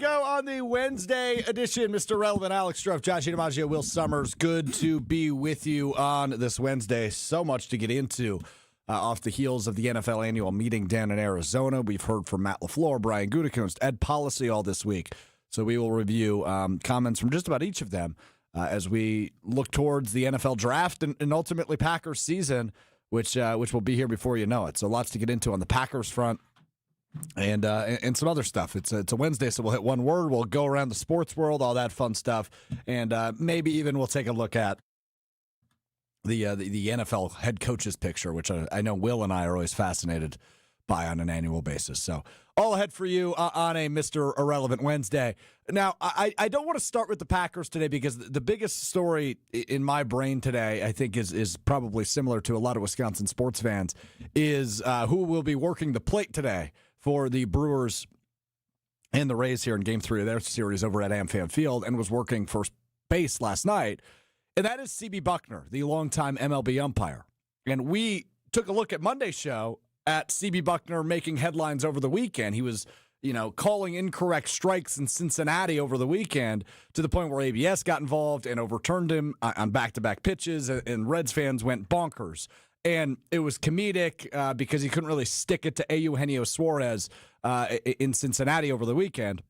go on the Wednesday edition. Mr. Relevant, Alex Strouf, Josh DiMaggio, Will Sommers. Good to be with you on this Wednesday. So much to get into off the heels of the NFL annual meeting down in Arizona. We've heard from Matt LaFleur, Brian Gutekunst, Ed Policy all this week. So we will review comments from just about each of them as we look towards the NFL draft and ultimately Packers season, which will be here before you know it. So lots to get into on the Packers front. And some other stuff. It's a Wednesday, so we'll hit one word. We'll go around the sports world, all that fun stuff, and maybe even we'll take a look at the NFL head coaches picture, which I know Will and I are always fascinated by on an annual basis. So all ahead for you on a Mr. Irrelevant Wednesday. Now, I don't want to start with the Packers today because the biggest story in my brain today, I think, is probably similar to a lot of Wisconsin sports fans, is who will be working the plate today for the Brewers and the Rays here in Game 3 of their series over at AmFam Field and was working first base last night. And that is CB Bucknor, the longtime MLB umpire. And we took a look at Monday's show at CB Bucknor making headlines over the weekend. He was, calling incorrect strikes in Cincinnati over the weekend to the point where ABS got involved and overturned him on back-to-back pitches, and Reds fans went bonkers. And it was comedic because he couldn't really stick it to Eugenio Suarez in Cincinnati over the weekend.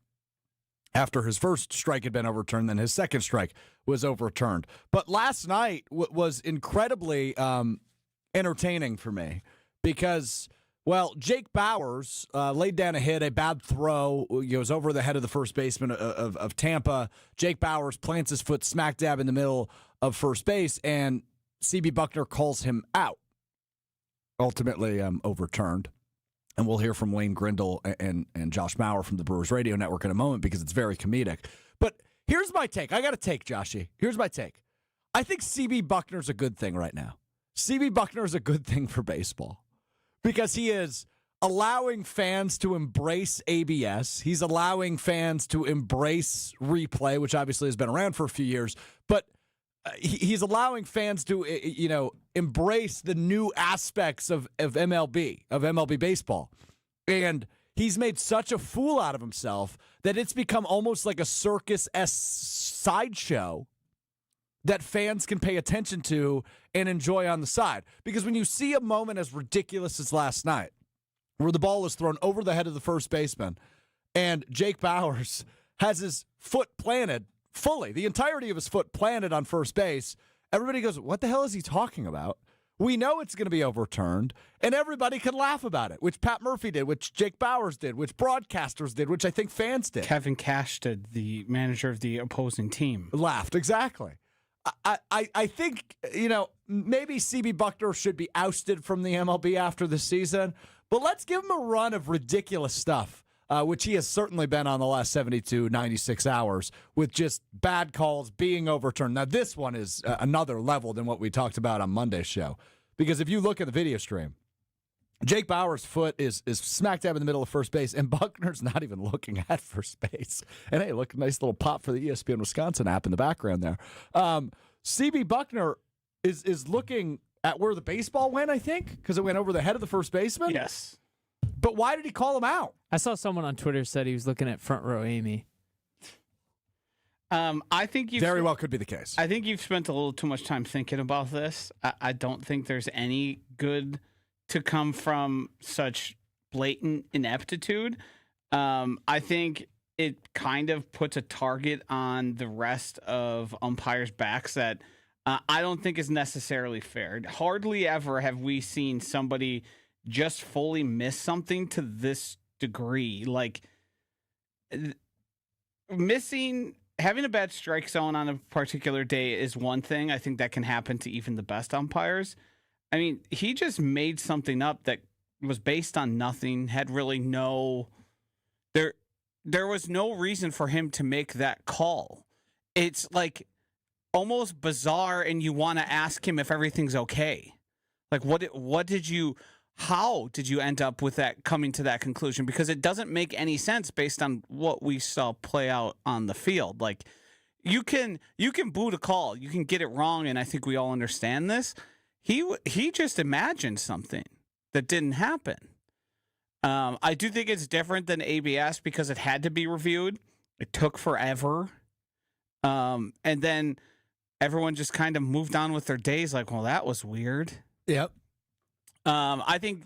After his first strike had been overturned, then his second strike was overturned. But last night was incredibly entertaining for me because, well, Jake Bauers laid down a hit, a bad throw. It was over the head of the first baseman of Tampa. Jake Bauers plants his foot smack dab in the middle of first base, and CB Bucknor calls him out. Ultimately overturned. And we'll hear from Wayne Grindle and Josh Mauer from the Brewers Radio Network in a moment because it's very comedic. But here's my take. I got a take, Joshy. Here's my take. I think CB Bucknor's a good thing right now. CB Bucknor is a good thing for baseball because he is allowing fans to embrace ABS. He's allowing fans to embrace replay, which obviously has been around for a few years. But he's allowing fans to, embrace the new aspects of MLB baseball. And he's made such a fool out of himself that it's become almost like a circus-esque sideshow that fans can pay attention to and enjoy on the side. Because when you see a moment as ridiculous as last night, where the ball is thrown over the head of the first baseman, and Jake Bauers has his foot planted fully, the entirety of his foot planted on first base, everybody goes, what the hell is he talking about? We know it's going to be overturned, and everybody can laugh about it, which Pat Murphy did, which Jake Bauers did, which broadcasters did, which I think fans did. Kevin Cash did, the manager of the opposing team. Laughed, exactly. I think, maybe CB Bucknor should be ousted from the MLB after the season, but let's give him a run of ridiculous stuff. Which he has certainly been on the last 72, 96 hours with just bad calls being overturned. Now, this one is another level than what we talked about on Monday's show. Because if you look at the video stream, Jake Bauers' foot is smack dab in the middle of first base, and Buckner's not even looking at first base. And hey, look, nice little pop for the ESPN Wisconsin app in the background there. CB Bucknor is looking at where the baseball went, I think, because it went over the head of the first baseman. Yes. But why did he call him out? I saw someone on Twitter said he was looking at front row Amy. I think very well could be the case. I think you've spent a little too much time thinking about this. I don't think there's any good to come from such blatant ineptitude. I think it kind of puts a target on the rest of umpires' backs that I don't think is necessarily fair. Hardly ever have we seen somebody just fully miss something to this degree. Like having a bad strike zone on a particular day is one thing. I think that can happen to even the best umpires. I mean, he just made something up that was based on nothing, had really there was no reason for him to make that call. It's like almost bizarre, and you want to ask him if everything's okay. Like, how did you end up with that, coming to that conclusion? Because it doesn't make any sense based on what we saw play out on the field. Like, you can boot a call, you can get it wrong, and I think we all understand this. He just imagined something that didn't happen. I do think it's different than ABS because it had to be reviewed. It took forever. And then everyone just kind of moved on with their days like, well, that was weird. Yep. I think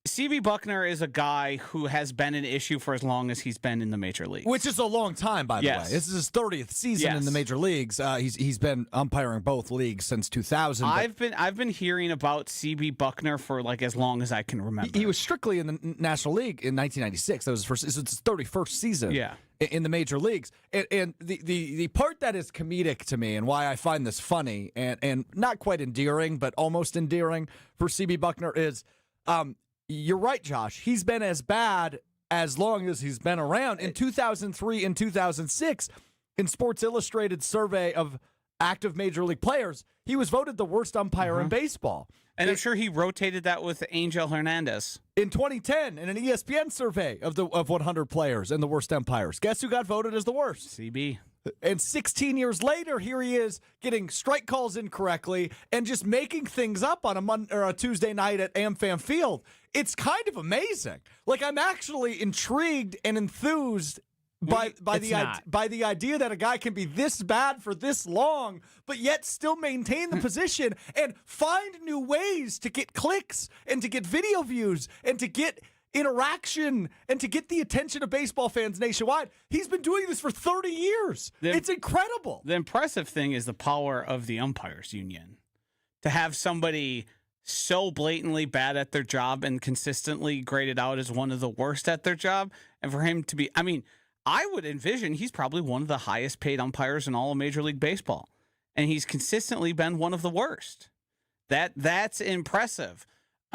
CB Bucknor is a guy who has been an issue for as long as he's been in the major leagues. Which is a long time, by the Yes. way. This is his 30th season in the major leagues. He's been umpiring both leagues since 2000. I've been hearing about CB Bucknor for like as long as I can remember. He was strictly in the National League in 1996. That was his 31st season in the major leagues. And the part that is comedic to me and why I find this funny and not quite endearing, but almost endearing for CB Bucknor is you're right, Josh. He's been as bad as long as he's been around. In 2003 and 2006, in Sports Illustrated's survey of active major league players, he was voted the worst umpire in baseball. And I'm sure he rotated that with Angel Hernandez. In 2010, in an ESPN survey of 100 players and the worst umpires, guess who got voted as the worst? CB. And 16 years later, here he is getting strike calls incorrectly and just making things up on a Tuesday night at AmFam Field. It's kind of amazing. Like, I'm actually intrigued and enthused by the idea that a guy can be this bad for this long, but yet still maintain the position and find new ways to get clicks and to get video views and to get interaction and to get the attention of baseball fans nationwide. He's been doing this for 30 years. It's incredible. The impressive thing is the power of the umpires union. To have somebody so blatantly bad at their job and consistently graded out as one of the worst at their job, and for him to be, I mean, I would envision he's probably one of the highest paid umpires in all of Major League Baseball, and he's consistently been one of the worst. That's impressive.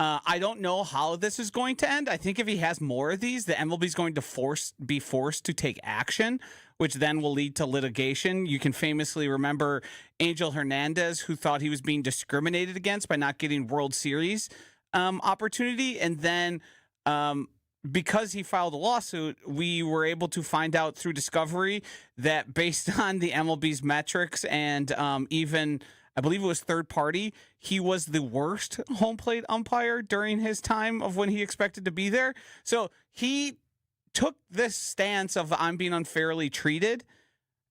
I don't know how this is going to end. I think if he has more of these, the MLB is going to be forced to take action, which then will lead to litigation. You can famously remember Angel Hernandez, who thought he was being discriminated against by not getting World Series opportunity. And then because he filed a lawsuit, we were able to find out through discovery that based on the MLB's metrics and even I believe it was third party, he was the worst home plate umpire during his time of when he expected to be there. So he took this stance of I'm being unfairly treated,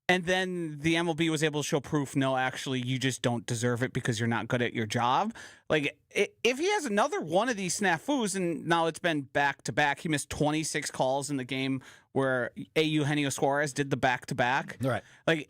and then the MLB was able to show proof, no, actually, you just don't deserve it because you're not good at your job. Like, if he has another one of these snafus, and now it's been back-to-back, he missed 26 calls in the game where Eugenio Suarez did the back-to-back. Right. Like,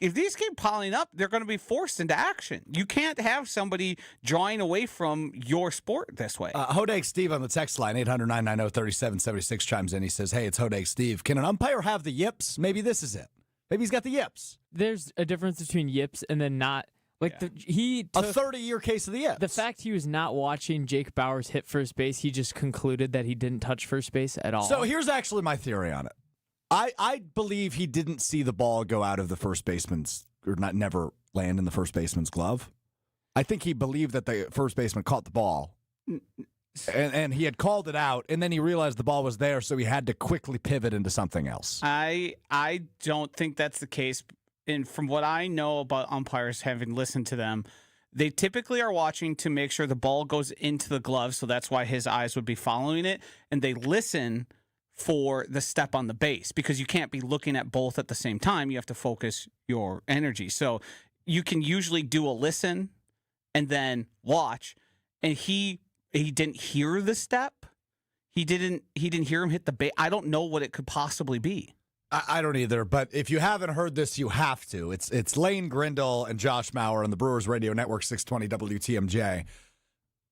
if these keep piling up, they're going to be forced into action. You can't have somebody drawing away from your sport this way. Hodag Steve on the text line, 800-990-3776 chimes in. He says, hey, it's Hodag Steve. Can an umpire have the yips? Maybe this is it. Maybe he's got the yips. There's a difference between yips and then not. Like he took a 30-year case of the yips. The fact he was not watching Jake Bauers hit first base, he just concluded that he didn't touch first base at all. So here's actually my theory on it. I believe he didn't see the ball go out of the first baseman's, or never land in the first baseman's glove. I think he believed that the first baseman caught the ball, and he had called it out, and then he realized the ball was there, so he had to quickly pivot into something else. I don't think that's the case. And from what I know about umpires, having listened to them, they typically are watching to make sure the ball goes into the glove, so that's why his eyes would be following it, and they listen for the step on the base because you can't be looking at both at the same time. You have to focus your energy. So you can usually do a listen and then watch. And he didn't hear the step. He didn't hear him hit the base. I don't know what it could possibly be. I don't either, but if you haven't heard this, you have to. It's Lane Grindle and Josh Mauer on the Brewers Radio Network 620 WTMJ.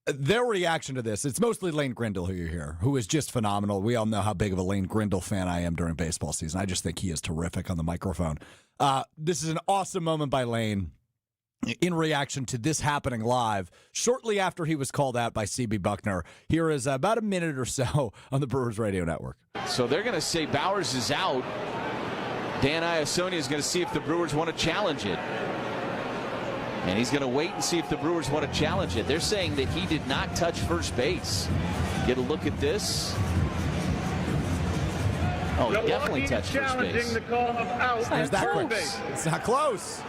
Their reaction to this, it's mostly Lane Grindle who you hear, who is just phenomenal. We all know how big of a Lane Grindle fan I am during baseball season. I just think he is terrific on the microphone. This is an awesome moment by Lane in reaction to this happening live shortly after he was called out by CB Bucknor. Here is about a minute or so on the Brewers Radio Network. So they're going to say Bauers is out. Dan Iassogna is going to see if the Brewers want to challenge it. And he's going to wait and see if the Brewers want to challenge it. They're saying that he did not touch first base. Get a look at this. Oh, he definitely touched first base. The call of out it's not close. It's not close.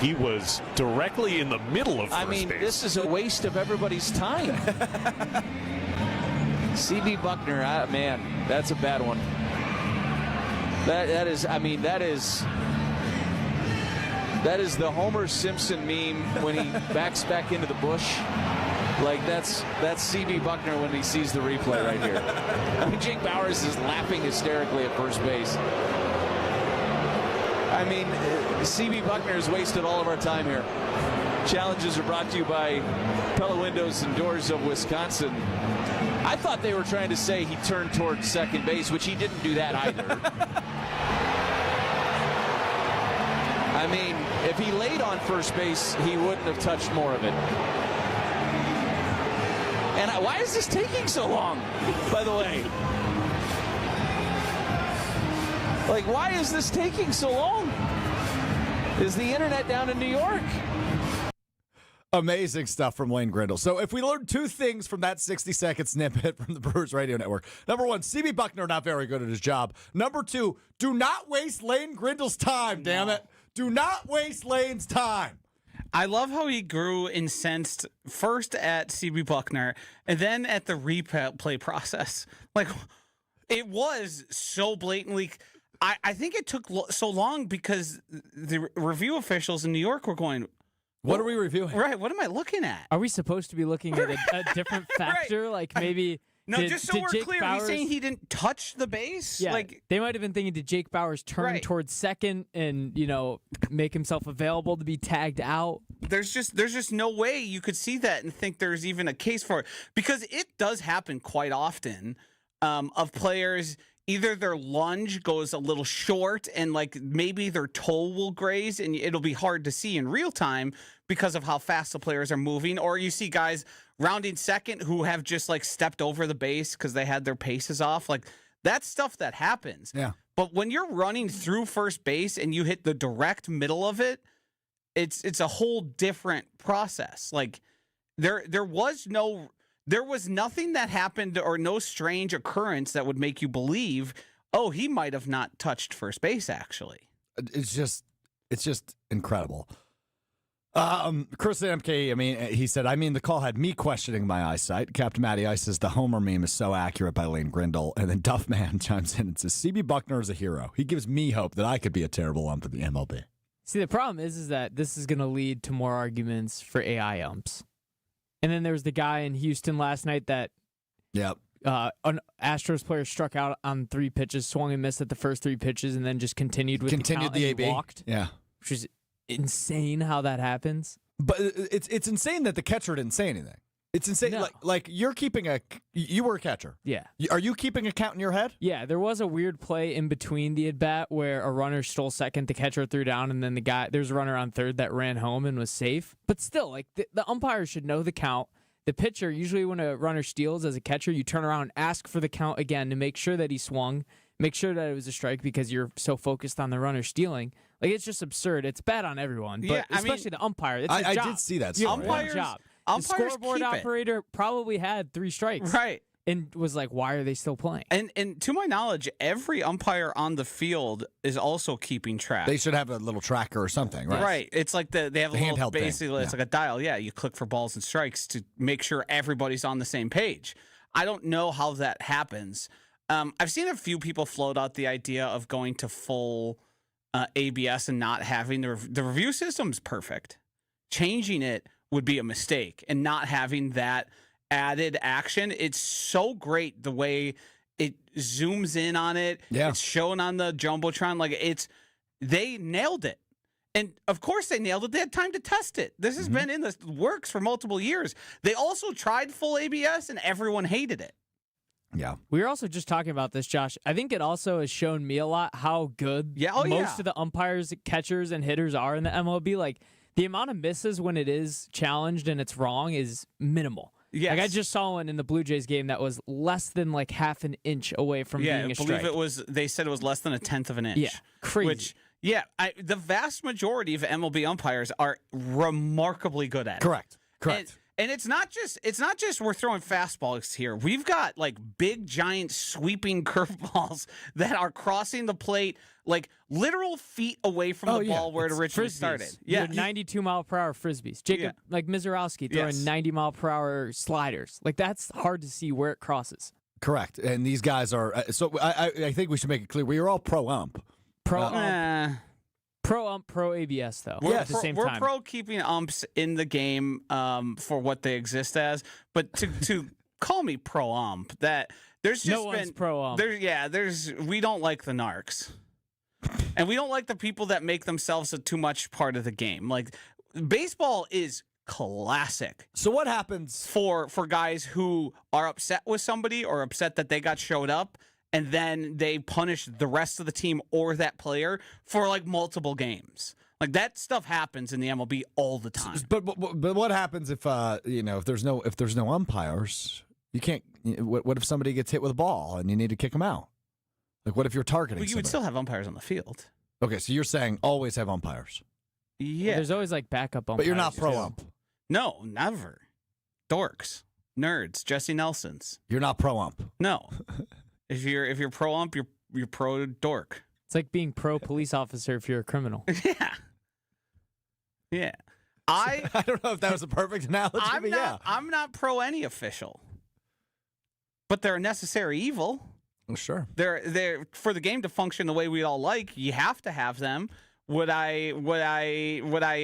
He was directly in the middle of first base. This is a waste of everybody's time. CB Bucknor, man, that's a bad one. That is the Homer Simpson meme when he backs back into the bush. Like that's CB Bucknor when he sees the replay right here. I mean, Jake Bauers is laughing hysterically at first base. I mean, CB Bucknor has wasted all of our time here. Challenges are brought to you by Pella Windows and Doors of Wisconsin. I thought they were trying to say he turned towards second base, which he didn't do that either. I mean, if he laid on first base, he wouldn't have touched more of it. And why is this taking so long, by the way? Like, why is this taking so long? Is the internet down in New York? Amazing stuff from Lane Grindle. So if we learned two things from that 60-second snippet from the Brewers Radio Network. Number one, CB Bucknor not very good at his job. Number two, do not waste Lane Grindle's time, damn it. Do not waste Lane's time. I love how he grew incensed first at CB Bucknor and then at the replay process. Like, it was so blatantly. I think it took so long because the review officials in New York were going, What are we reviewing? right, what am I looking at? Are we supposed to be looking at a different factor? Right. Like maybe. No, just so we're Jake clear, Bauers, he's saying he didn't touch the base? Yeah, Like, they might have been thinking, did Jake Bauers turn towards second and, make himself available to be tagged out? there's just no way you could see that and think there's even a case for it. Because it does happen quite often of players, either their lunge goes a little short and like maybe their toe will graze and it'll be hard to see in real time because of how fast the players are moving. Or you see guys rounding second who have just like stepped over the base because they had their paces off. Like that's stuff that happens. Yeah. But when you're running through first base and you hit the direct middle of it, it's a whole different process. Like there was nothing that happened or no strange occurrence that would make you believe, oh, he might have not touched first base actually. It's just incredible. Chris Amke, he said, the call had me questioning my eyesight. Captain Matty Ice says the Homer meme is so accurate by Lane Grindle. And then Duffman chimes in and says, CB Bucknor is a hero. He gives me hope that I could be a terrible ump in the MLB. See, the problem is that this is going to lead to more arguments for AI umps. And then there was the guy in Houston last night that an Astros player struck out on 3 pitches, swung and missed at the first 3 pitches, and then just continued with the count the and AB. walked. Yeah. Which is insane how that happens. But it's insane that the catcher didn't say anything. It's insane. No. Like you're you were a catcher. Yeah. Are you keeping a count in your head? Yeah, there was a weird play in between the at-bat where a runner stole second, the catcher threw down, and then there's a runner on third that ran home and was safe. But still, like the umpire should know the count. The pitcher, usually when a runner steals as a catcher, you turn around and ask for the count again to make sure that he swung, make sure that it was a strike because you're so focused on the runner stealing. Like, it's just absurd. It's bad on everyone, but especially the umpire. It's his job. I did see that. Umpires, job. The umpires scoreboard operator probably had 3 strikes. Right. And was like, why are they still playing? And to my knowledge, every umpire on the field is also keeping track. They should have a little tracker or something, right? Right. It's like they have a little handheld thing. basically it's like a dial. Yeah, you click for balls and strikes to make sure everybody's on the same page. I don't know how that happens. I've seen a few people float out the idea of going to full ABS and not having the review system's perfect. Changing it would be a mistake, and not having that added action. It's so great the way it zooms in on it. Yeah. It's shown on the Jumbotron. Like they nailed it. And of course they nailed it. They had time to test it. This has been in the works for multiple years. They also tried full ABS and everyone hated it. Yeah. We were also just talking about this, Josh. I think it also has shown me a lot how good most of the umpires, catchers, and hitters are in the MLB. Like, the amount of misses when it is challenged and it's wrong is minimal. Yes. Like, I just saw one in the Blue Jays game that was less than like half an inch away from being a strike. I believe they said it was less than a tenth of an inch. Yeah, crazy. Which, the vast majority of MLB umpires are remarkably good at it. Correct. And it's not just we're throwing fastballs here. We've got like big, giant, sweeping curveballs that are crossing the plate like literal feet away from the ball where it originally started. Yeah, 92-mile-per-hour frisbees. Jacob, like Mizorowski throwing 90-mile-per-hour sliders. Like, that's hard to see where it crosses. Correct. And these guys are. So I think we should make it clear. We are all pro ump. Pro ump, pro ABS though. We're at the same we're time. pro keeping umps in the game for what they exist as, but to call me pro ump, that there's just No one's pro ump. We don't like the narcs, and we don't like the people that make themselves a too much part of the game. Like baseball is classic So what happens? for guys who are upset with somebody or upset that they got showed up, and then they punish the rest of the team or that player for like multiple games. Like that stuff happens in the MLB all the time. But what happens if if there's no umpires? You can't. What if somebody gets hit with a ball and you need to kick them out? Like what if you're targeting? Well, you would somebody? still have umpires on the field. Okay, so you're saying always have umpires, Yeah. There's always like backup umpires. but you're not pro too. ump. No, never. Dorks, nerds, Jesse Nelsons. You're not pro ump. No. if you're pro ump, you're pro dork. It's like being pro police officer if you're a criminal. Yeah. Yeah. I don't know if that was a perfect analogy, but yeah. I'm not pro any official. But they're a necessary evil. Well, sure. They're for the game to function the way we all like, you have to have them. Would I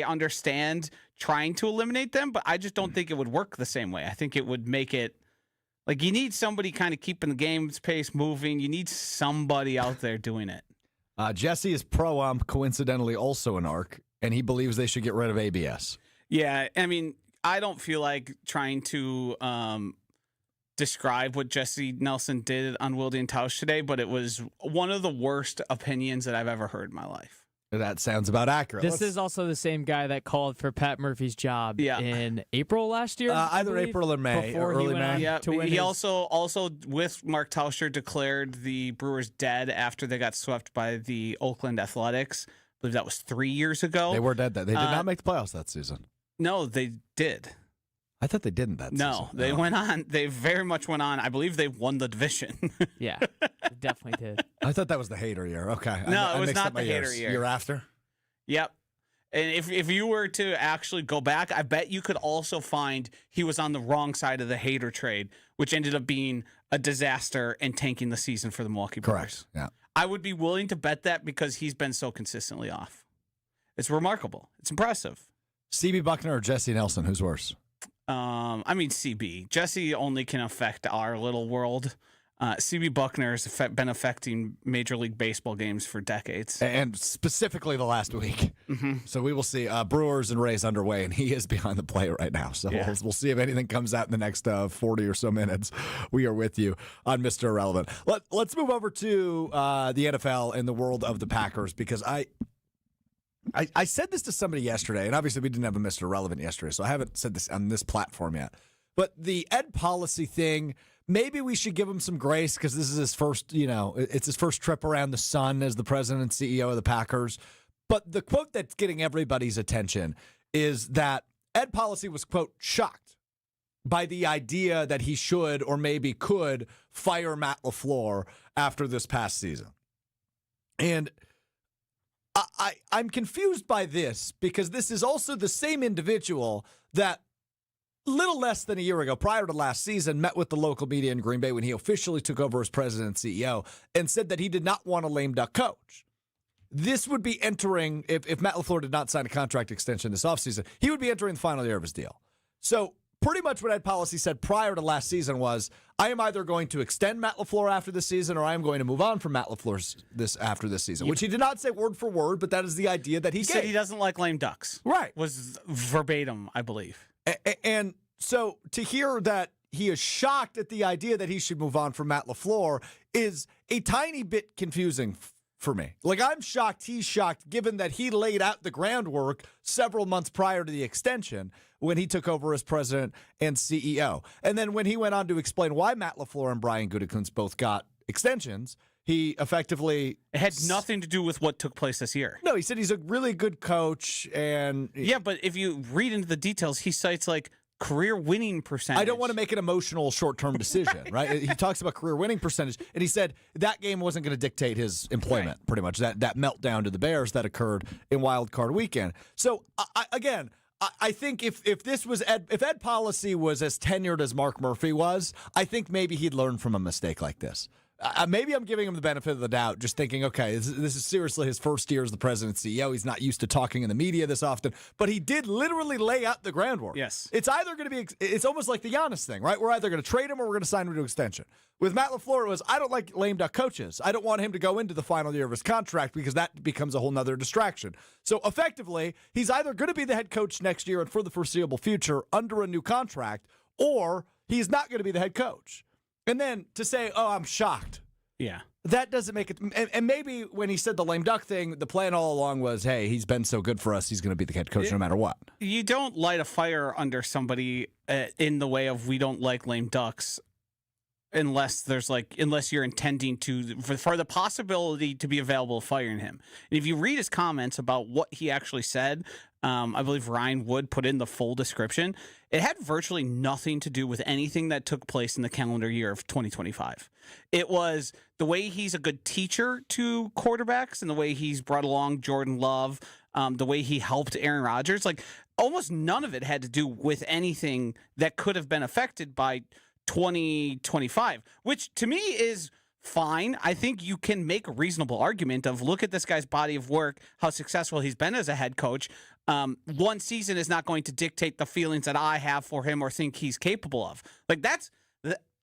understand trying to eliminate them? But I just don't think it would work the same way. I think it would make it like you need somebody kind of keeping the game's pace moving. You need somebody out there doing it. Jesse is pro ump, coincidentally also an ARC, and he believes they should get rid of ABS. Yeah, I mean, I don't feel like trying to describe what Jesse Nelson did on Wilde and Tausch today, but it was one of the worst opinions that I've ever heard in my life. That sounds about accurate. This is also the same guy that called for Pat Murphy's job in April last year. I either believe, April or May, before or he early went on May. Yeah, to win he his- also with Mark Tauscher declared the Brewers dead after they got swept by the Oakland Athletics. I believe that was 3 years ago. They were dead. They did not make the playoffs that season. No, they did. I thought they didn't that season. No, they went on. They very much went on. I believe they won the division. Yeah, it definitely did. I thought that was the Hader year. Okay. No, I it was mixed not up my the Hader years. year. Year after? Yep. And if you were to actually go back, I bet you could also find he was on the wrong side of the Hader trade, which ended up being a disaster and tanking the season for the Milwaukee Brewers. Correct. Yeah. I would be willing to bet that because he's been so consistently off. It's remarkable. It's impressive. CB Bucknor or Jesse Nelson? Who's worse? I mean, CB. Jesse only can affect our little world. CB Bucknor has been affecting Major League Baseball games for decades. And specifically the last week. Mm-hmm. So we will see. Brewers and Rays underway, and he is behind the plate right now. So we'll see if anything comes out in the next 40 or so minutes. We are with you on Mr. Irrelevant. Let's move over to the NFL and the world of the Packers, because I said this to somebody yesterday, and obviously we didn't have a Mr. Irrelevant yesterday, so I haven't said this on this platform yet. But the Ed Policy thing, maybe we should give him some grace because this is his first, it's his first trip around the sun as the president and CEO of the Packers. But the quote that's getting everybody's attention is that Ed Policy was, quote, shocked by the idea that he should or maybe could fire Matt LaFleur after this past season. And I'm confused by this because this is also the same individual that little less than a year ago, prior to last season, met with the local media in Green Bay when he officially took over as president and CEO and said that he did not want a lame duck coach. This would be entering, if Matt LaFleur did not sign a contract extension this offseason, he would be entering the final year of his deal. So pretty much what Ed Policy said prior to last season was, I am either going to extend Matt LaFleur after this season or I am going to move on from Matt LaFleur after this season, which he did not say word for word, but that is the idea that he gave. Said he doesn't like lame ducks. Right. Was verbatim, I believe. And so to hear that he is shocked at the idea that he should move on from Matt LaFleur is a tiny bit confusing for me. Like, I'm shocked he's shocked, given that he laid out the groundwork several months prior to the extension when he took over as president and CEO. And then when he went on to explain why Matt LaFleur and Brian Gutekunst both got extensions, he effectively... It had nothing to do with what took place this year. No, he said he's a really good coach and... Yeah, but if you read into the details, he cites, like, career winning percentage. I don't want to make an emotional short-term decision, right? He talks about career winning percentage, and he said that game wasn't going to dictate his employment, pretty much, that meltdown to the Bears that occurred in Wild Card Weekend. So, I think if this was if Ed Policy was as tenured as Mark Murphy was, I think maybe he'd learn from a mistake like this. Maybe I'm giving him the benefit of the doubt, just thinking, okay, this is seriously his first year as the president and CEO. He's not used to talking in the media this often, but he did literally lay out the groundwork. Yes. It's either going to be, it's almost like the Giannis thing, right? We're either going to trade him or we're going to sign him to extension. With Matt LaFleur, it was, I don't like lame duck coaches. I don't want him to go into the final year of his contract because that becomes a whole nother distraction. So effectively, he's either going to be the head coach next year and for the foreseeable future under a new contract, or he's not going to be the head coach. And then to say, oh, I'm shocked. Yeah. That doesn't make it. And maybe when he said the lame duck thing, the plan all along was, hey, he's been so good for us, he's going to be the head coach no matter what. You don't light a fire under somebody in the way of we don't like lame ducks unless you're intending to, for the possibility to be available of firing him. And if you read his comments about what he actually said, I believe Ryan Wood put in the full description. It had virtually nothing to do with anything that took place in the calendar year of 2025. It was the way he's a good teacher to quarterbacks and the way he's brought along Jordan Love, the way he helped Aaron Rodgers. Like, almost none of it had to do with anything that could have been affected by 2025, which to me is fine. I think you can make a reasonable argument of look at this guy's body of work, how successful he's been as a head coach. One season is not going to dictate the feelings that I have for him or think he's capable of. Like,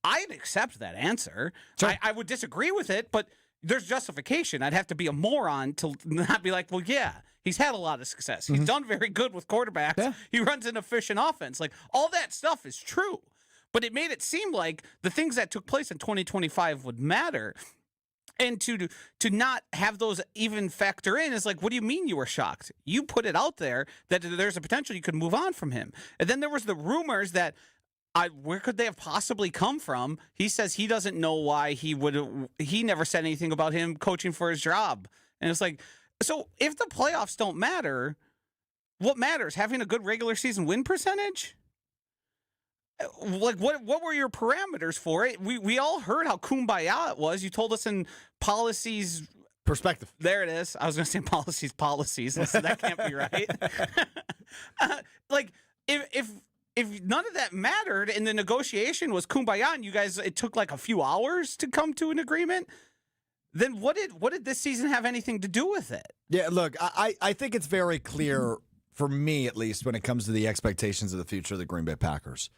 I'd accept that answer. Sure. I would disagree with it, but there's justification. I'd have to be a moron to not be like, well, yeah, he's had a lot of success. He's done very good with quarterbacks. Yeah. He runs an efficient offense. Like, all that stuff is true. But it made it seem like the things that took place in 2025 would matter. And to not have those even factor in is like, what do you mean you were shocked? You put it out there that there's a potential you could move on from him. And then there was the rumors that where could they have possibly come from? He says he doesn't know why he never said anything about him coaching for his job. And it's like, so if the playoffs don't matter, what matters? Having a good regular season win percentage? Like, what were your parameters for it? We all heard how kumbaya it was. You told us in policies perspective. There it is. I was going to say policies. So that can't be right. Like, if none of that mattered and the negotiation was kumbaya and you guys, it took like a few hours to come to an agreement, then what did this season have anything to do with it? Yeah, look, I think it's very clear, for me at least, when it comes to the expectations of the future of the Green Bay Packers.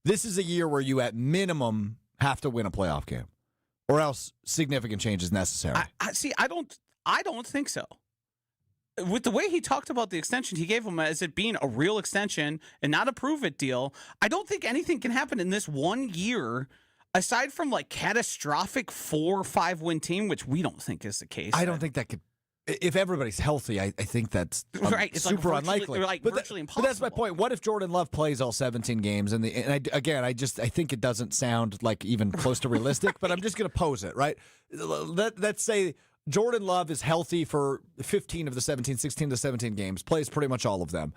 This is a year where you, at minimum, have to win a playoff game, or else significant change is necessary. I don't think so. With the way he talked about the extension he gave him as it being a real extension and not a prove-it deal, I don't think anything can happen in this 1 year, aside from like catastrophic 4 or 5 win team, which we don't think is the case. I don't think that could. If everybody's healthy, I think that's right. It's super like unlikely. Virtually impossible. But that's my point. What if Jordan Love plays all 17 games? I think it doesn't sound like even close to realistic, but I'm just going to pose it, right? Let's say Jordan Love is healthy for 15 of the 17, 16 of the 17 games, plays pretty much all of them,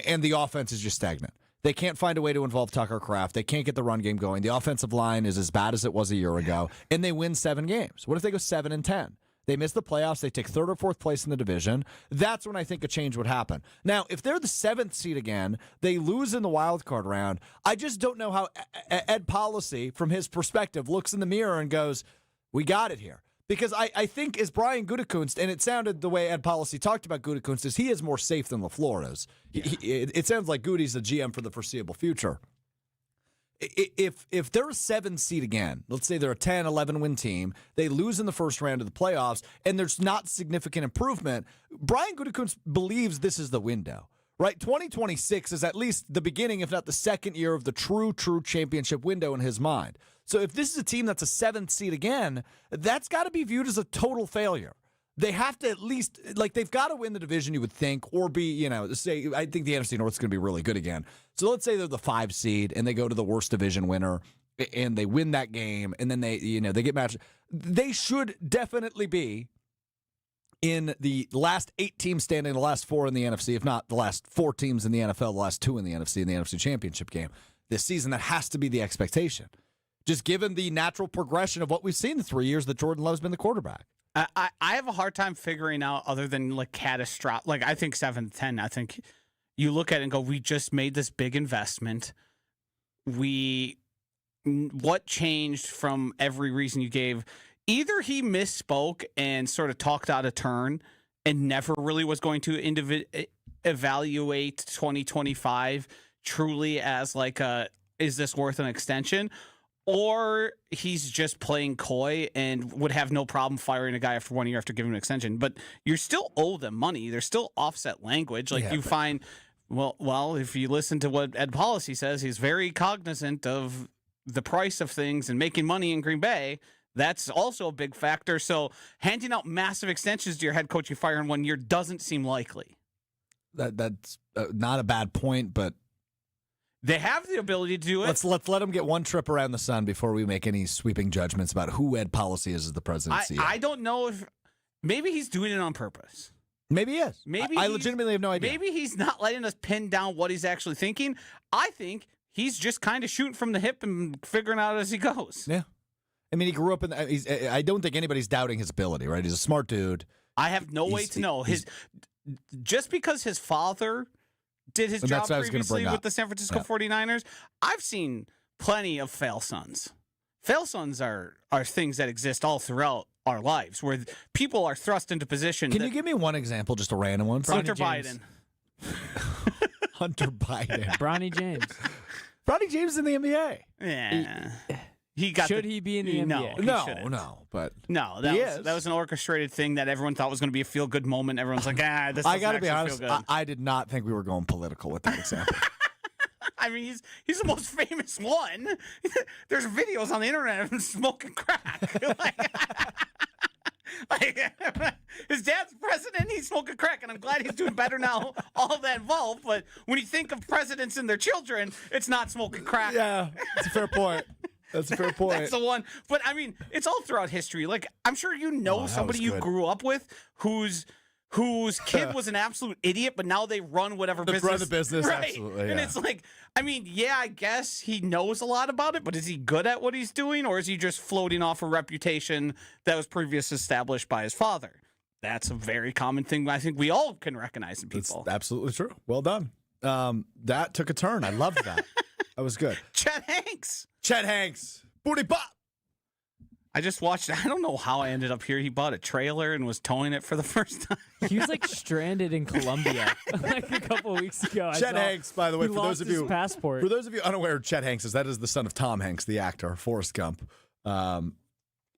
and the offense is just stagnant. They can't find a way to involve Tucker Kraft. They can't get the run game going. The offensive line is as bad as it was a year ago, and they win 7 games. What if they go 7-10? They miss the playoffs. They take 3rd or 4th place in the division. That's when I think a change would happen. Now, if they're the 7th seed again, they lose in the wild card round. I just don't know how Ed Policy, from his perspective, looks in the mirror and goes, we got it here. Because I think as Brian Gutekunst, and it sounded the way Ed Policy talked about Gutekunst, is he is more safe than LaFleur is. Yeah. It sounds like Gutey's the GM for the foreseeable future. If they're a 7 seed again, let's say they're a 10, 11 win team, they lose in the first round of the playoffs, and there's not significant improvement, Brian Gutekunst believes this is the window, right? 2026 is at least the beginning, if not the second year of the true championship window in his mind. So if this is a team that's a 7th seed again, that's got to be viewed as a total failure. They have to at least, like, they've got to win the division, you would think, or be, say, I think the NFC North is going to be really good again. So let's say they're the 5 seed and they go to the worst division winner and they win that game and then they get matched. They should definitely be in the last 8 teams standing, the last 4 in the NFC, if not the last 4 teams in the NFL, the last 2 in the NFC, in the NFC Championship game this season. That has to be the expectation, just given the natural progression of what we've seen the 3 years that Jordan Love's been the quarterback. I have a hard time figuring out, other than like catastrophic. Like, I think 7-10. I think you look at it and go, we just made this big investment. What changed from every reason you gave? Either he misspoke and sort of talked out of turn and never really was going to evaluate 2025 truly as like is this worth an extension? Or he's just playing coy and would have no problem firing a guy after 1 year after giving him an extension. But you still owe them money. There's still offset language. Like find, well, if you listen to what Ed Policy says, he's very cognizant of the price of things and making money in Green Bay. That's also a big factor. So handing out massive extensions to your head coach you fire in 1 year doesn't seem likely. That's not a bad point, but they have the ability to do it. Let's let him get one trip around the sun before we make any sweeping judgments about who Ed Policy is as the presidency. I don't know if maybe he's doing it on purpose. Maybe he is. Maybe I legitimately have no idea. Maybe he's not letting us pin down what he's actually thinking. I think he's just kind of shooting from the hip and figuring out as he goes. Yeah. I mean, he grew up in. I don't think anybody's doubting his ability, right? He's a smart dude. I have no way to know just because his father did his job previously with the San Francisco 49ers. I've seen plenty of fail sons. Fail sons are things that exist all throughout our lives, where people are thrust into position. Can you give me one example, just a random one? Hunter Biden. Hunter Biden. Bronny James. Bronny James in the NBA. Yeah. Should he be in the NBA? No, that was an orchestrated thing that everyone thought was going to be a feel-good moment. Everyone's like, this I got to be honest, I did not think we were going political with that example. I mean, he's the most famous one. There's videos on the internet of him smoking crack. His dad's president, he's smoking crack, and I'm glad he's doing better now, all that involved. But when you think of presidents and their children, it's not smoking crack. Yeah, that's a fair point. That's a fair point. That's the one. But, I mean, it's all throughout history. Like, I'm sure you know somebody you grew up with whose kid was an absolute idiot, but now they run whatever business. Run the business, right? absolutely. And it's like, I mean, I guess he knows a lot about it, but is he good at what he's doing, or is he just floating off a reputation that was previously established by his father? That's a very common thing I think we all can recognize in people. That's absolutely true. Well done. That took a turn. I loved that. That was good. Chet Hanks. Booty pop. I just watched. I don't know how I ended up here. He bought a trailer and was towing it for the first time. He was like stranded in Colombia like a couple of weeks ago. Chet Hanks, by the way, for those of you unaware, Chet Hanks that is the son of Tom Hanks, the actor, Forrest Gump.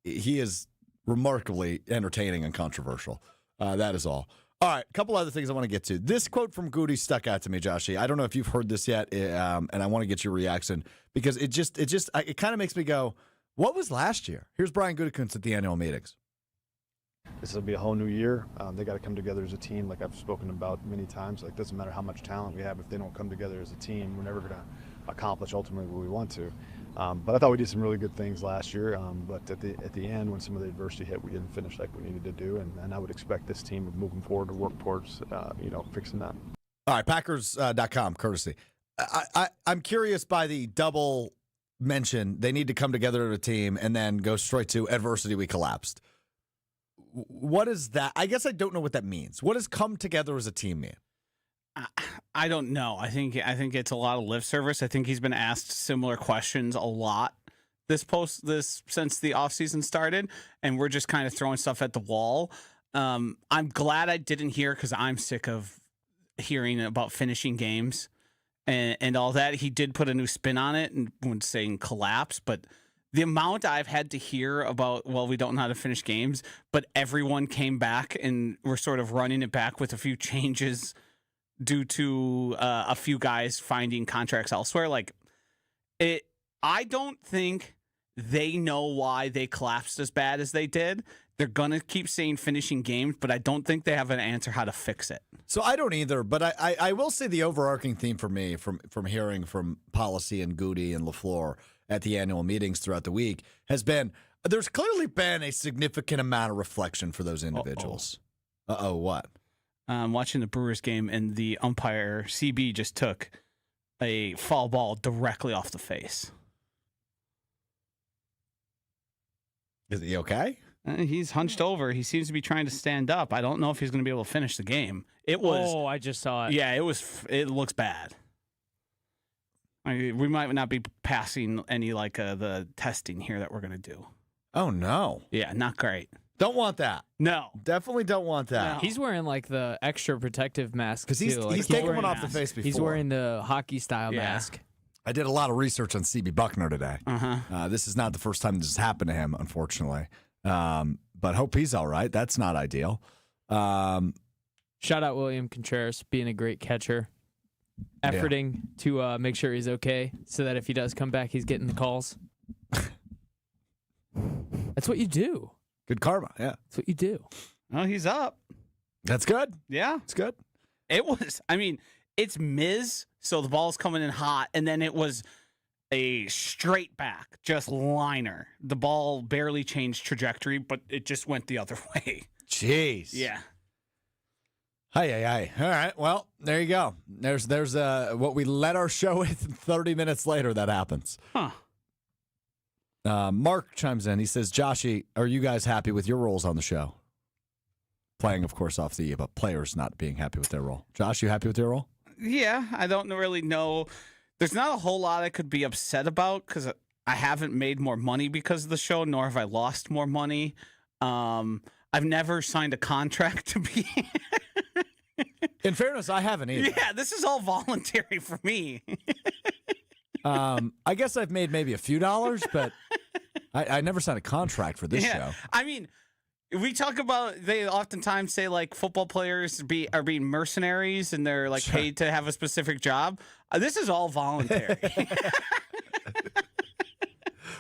He is remarkably entertaining and controversial. That is all. All right, a couple other things I want to get to. This quote from Gutey stuck out to me, Joshy. I don't know if you've heard this yet, and I want to get your reaction because it kind of makes me go, what was last year? Here's Brian Gutekunst at the annual meetings. This will be a whole new year. They got to come together as a team, like I've spoken about many times. Like, doesn't matter how much talent we have, if they don't come together as a team, we're never going to accomplish ultimately what we want to. But I thought we did some really good things last year. But at the end, when some of the adversity hit, we didn't finish like we needed to do. And I would expect this team moving forward to work towards, fixing that. All right, Packers.com, courtesy. I'm curious by the double mention. They need to come together as a team and then go straight to adversity. We collapsed. What is that? I guess I don't know what that means. What does come together as a team mean? I don't know. I think it's a lot of lip service. I think he's been asked similar questions a lot since the offseason started, and we're just kind of throwing stuff at the wall. I'm glad I didn't hear, because I'm sick of hearing about finishing games and all that. He did put a new spin on it and when saying collapse, but the amount I've had to hear about, well, we don't know how to finish games, but everyone came back and we're sort of running it back with a few changes due to a few guys finding contracts elsewhere. I don't think they know why they collapsed as bad as they did. They're going to keep saying finishing games, but I don't think they have an answer how to fix it. So I don't either, but I will say the overarching theme for me from hearing from Policy and Gutey and LaFleur at the annual meetings throughout the week has been, there's clearly been a significant amount of reflection for those individuals. What? Watching the Brewers game, and the umpire, CB, just took a foul ball directly off the face. Is he okay? He's hunched over. He seems to be trying to stand up. I don't know if he's going to be able to finish the game. It was. Oh, I just saw it. Yeah, it was. It looks bad. We might not be passing any the testing here that we're going to do. Oh, no. Yeah, not great. Don't want that. No. Definitely don't want that. No. He's wearing the extra protective mask Because he's taken one off the face before. He's wearing the hockey style mask. I did a lot of research on CB Bucknor today. Uh-huh. This is not the first time this has happened to him, unfortunately. But hope he's all right. That's not ideal. Shout out William Contreras, being a great catcher, efforting to make sure he's okay, so that if he does come back, he's getting the calls. That's what you do. Good karma, yeah. That's what you do. Oh, he's up. That's good. Yeah. It's good. It was. I mean, it's Miz, so the ball's coming in hot, and then it was a straight back, just liner. The ball barely changed trajectory, but it just went the other way. Jeez. Yeah. Hi. All right. Well, there you go. There's what we led our show with. 30 minutes later, that happens. Huh. Mark chimes in. He says, Joshy, are you guys happy with your roles on the show? Playing, of course, off the but players not being happy with their role. Josh, you happy with your role? Yeah, I don't really know. There's not a whole lot I could be upset about because I haven't made more money because of the show, nor have I lost more money. I've never signed a contract to be. In fairness, I haven't either. Yeah, this is all voluntary for me. I guess I've made maybe a few dollars, but I never signed a contract for this show. I mean, we talk about, they oftentimes say football players are being mercenaries and they're paid to have a specific job. This is all voluntary.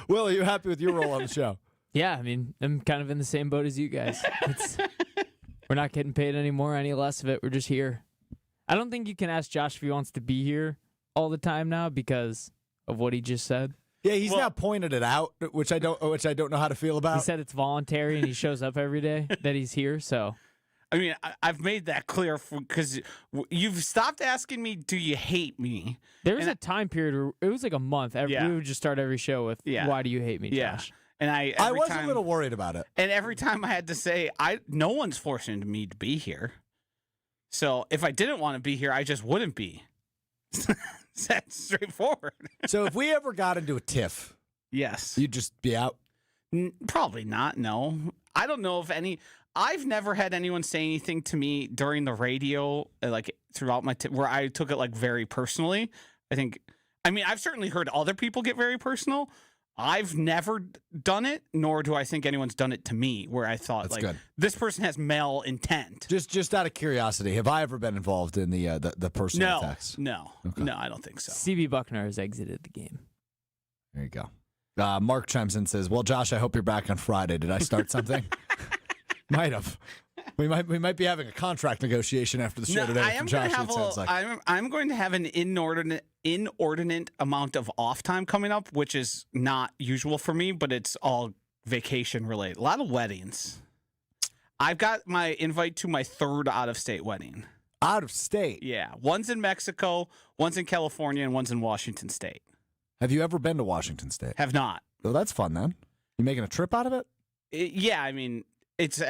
Will, are you happy with your role on the show? Yeah, I mean, I'm kind of in the same boat as you guys. We're not getting paid any more, any less of it. We're just here. I don't think you can ask Josh if he wants to be here all the time now because of what he just said. Yeah, he's now pointed it out, which I don't know how to feel about. He said it's voluntary and he shows up every day that he's here. So, I mean, I've made that clear because you've stopped asking me, "Do you hate me?" There was a time period where it was like a month. We would just start every show with, "Why do you hate me, Josh?" And I was a little worried about it. And every time I had to say, no one's forcing me to be here. So if I didn't want to be here, I just wouldn't be. That's straightforward. So if we ever got into a tiff, yes, you'd just be out? Probably not, no. I don't know if I've never had anyone say anything to me during the radio, throughout my where I took it very personally. I mean, I've certainly heard other people get very personal. I've never done it, nor do I think anyone's done it to me, where I thought, good. This person has male intent. Just out of curiosity, have I ever been involved in the personal attacks? No, Okay. No, I don't think so. CB Bucknor has exited the game. There you go. Mark chimes in and says, well, Josh, I hope you're back on Friday. Did I start something? Might have. We might be having a contract negotiation after the show today. I am going to have I'm going to have an inordinate amount of off time coming up, which is not usual for me, but it's all vacation related. A lot of weddings. I've got my invite to my third out of state wedding. Out of state? Yeah. One's in Mexico, one's in California, and one's in Washington State. Have you ever been to Washington State? Have not. Well, that's fun then. You making a trip out of it? Yeah, I mean, it's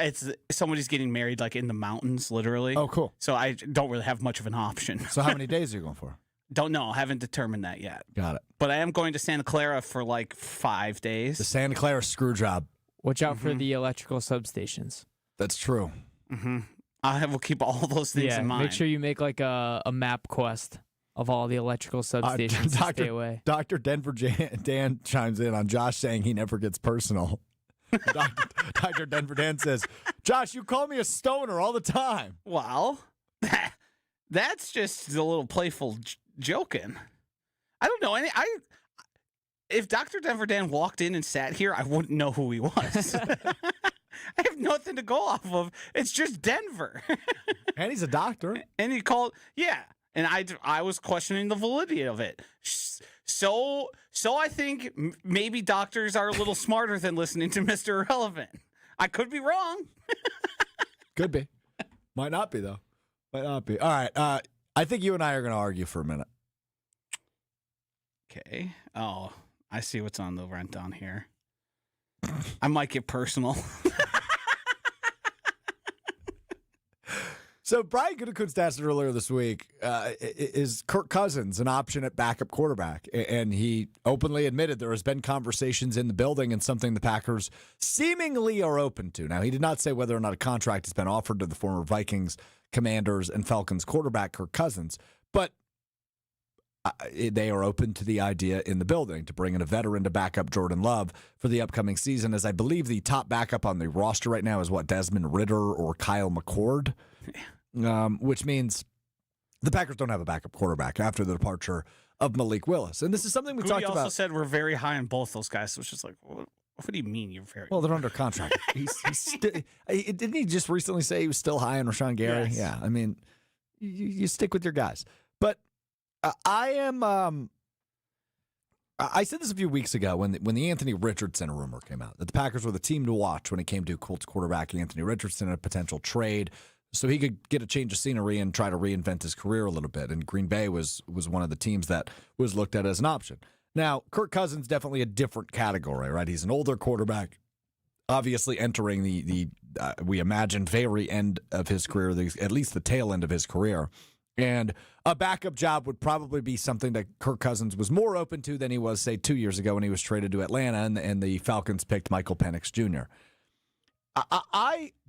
somebody's getting married in the mountains, literally. Oh, cool. So I don't really have much of an option. So how many days are you going for? Don't know. Haven't determined that yet. Got it. But I am going to Santa Clara for 5 days. The Santa Clara screw job. Watch out for the electrical substations. That's true. Mm-hmm. We'll keep all those things in mind. Make sure you make a map quest of all the electrical substations to stay away. Dr. Denver Dan chimes in on Josh saying he never gets personal. Dr. Denver Dan says, Josh, you call me a stoner all the time. Well, that's just a little playful joking. I don't know. If Dr. Denver Dan walked in and sat here, I wouldn't know who he was. I have nothing to go off of. It's just Denver. And he's a doctor. And he called, yeah. And I was questioning the validity of it. So I think maybe doctors are a little smarter than listening to Mr. Irrelevant. I could be wrong. Could be. Might not be, though. Might not be. All right. I think you and I are going to argue for a minute. Okay. Oh, I see what's on the rent down here. I might get personal. So Brian Gutekunst asked earlier this week, is Kirk Cousins an option at backup quarterback? And he openly admitted there has been conversations in the building and something the Packers seemingly are open to. Now, he did not say whether or not a contract has been offered to the former Vikings, Commanders, and Falcons quarterback Kirk Cousins, but they are open to the idea in the building to bring in a veteran to back up Jordan Love for the upcoming season, as I believe the top backup on the roster right now is Desmond Ridder or Kyle McCord. Which means the Packers don't have a backup quarterback after the departure of Malik Willis. And this is something we talked about. He also said we're very high on both those guys. So it's just like, what do you mean you're very Well, they're under contract. Didn't he just recently say he was still high on Rashawn Gary? Yes. Yeah, I mean, you stick with your guys. But I said this a few weeks ago when the Anthony Richardson rumor came out, that the Packers were the team to watch when it came to Colts quarterback Anthony Richardson and a potential trade, so he could get a change of scenery and try to reinvent his career a little bit. And Green Bay was one of the teams that was looked at as an option. Now, Kirk Cousins definitely a different category, right? He's an older quarterback, obviously entering the we imagine, very end of his career, at least the tail end of his career. And a backup job would probably be something that Kirk Cousins was more open to than he was, say, 2 years ago when he was traded to Atlanta and the Falcons picked Michael Penix Jr.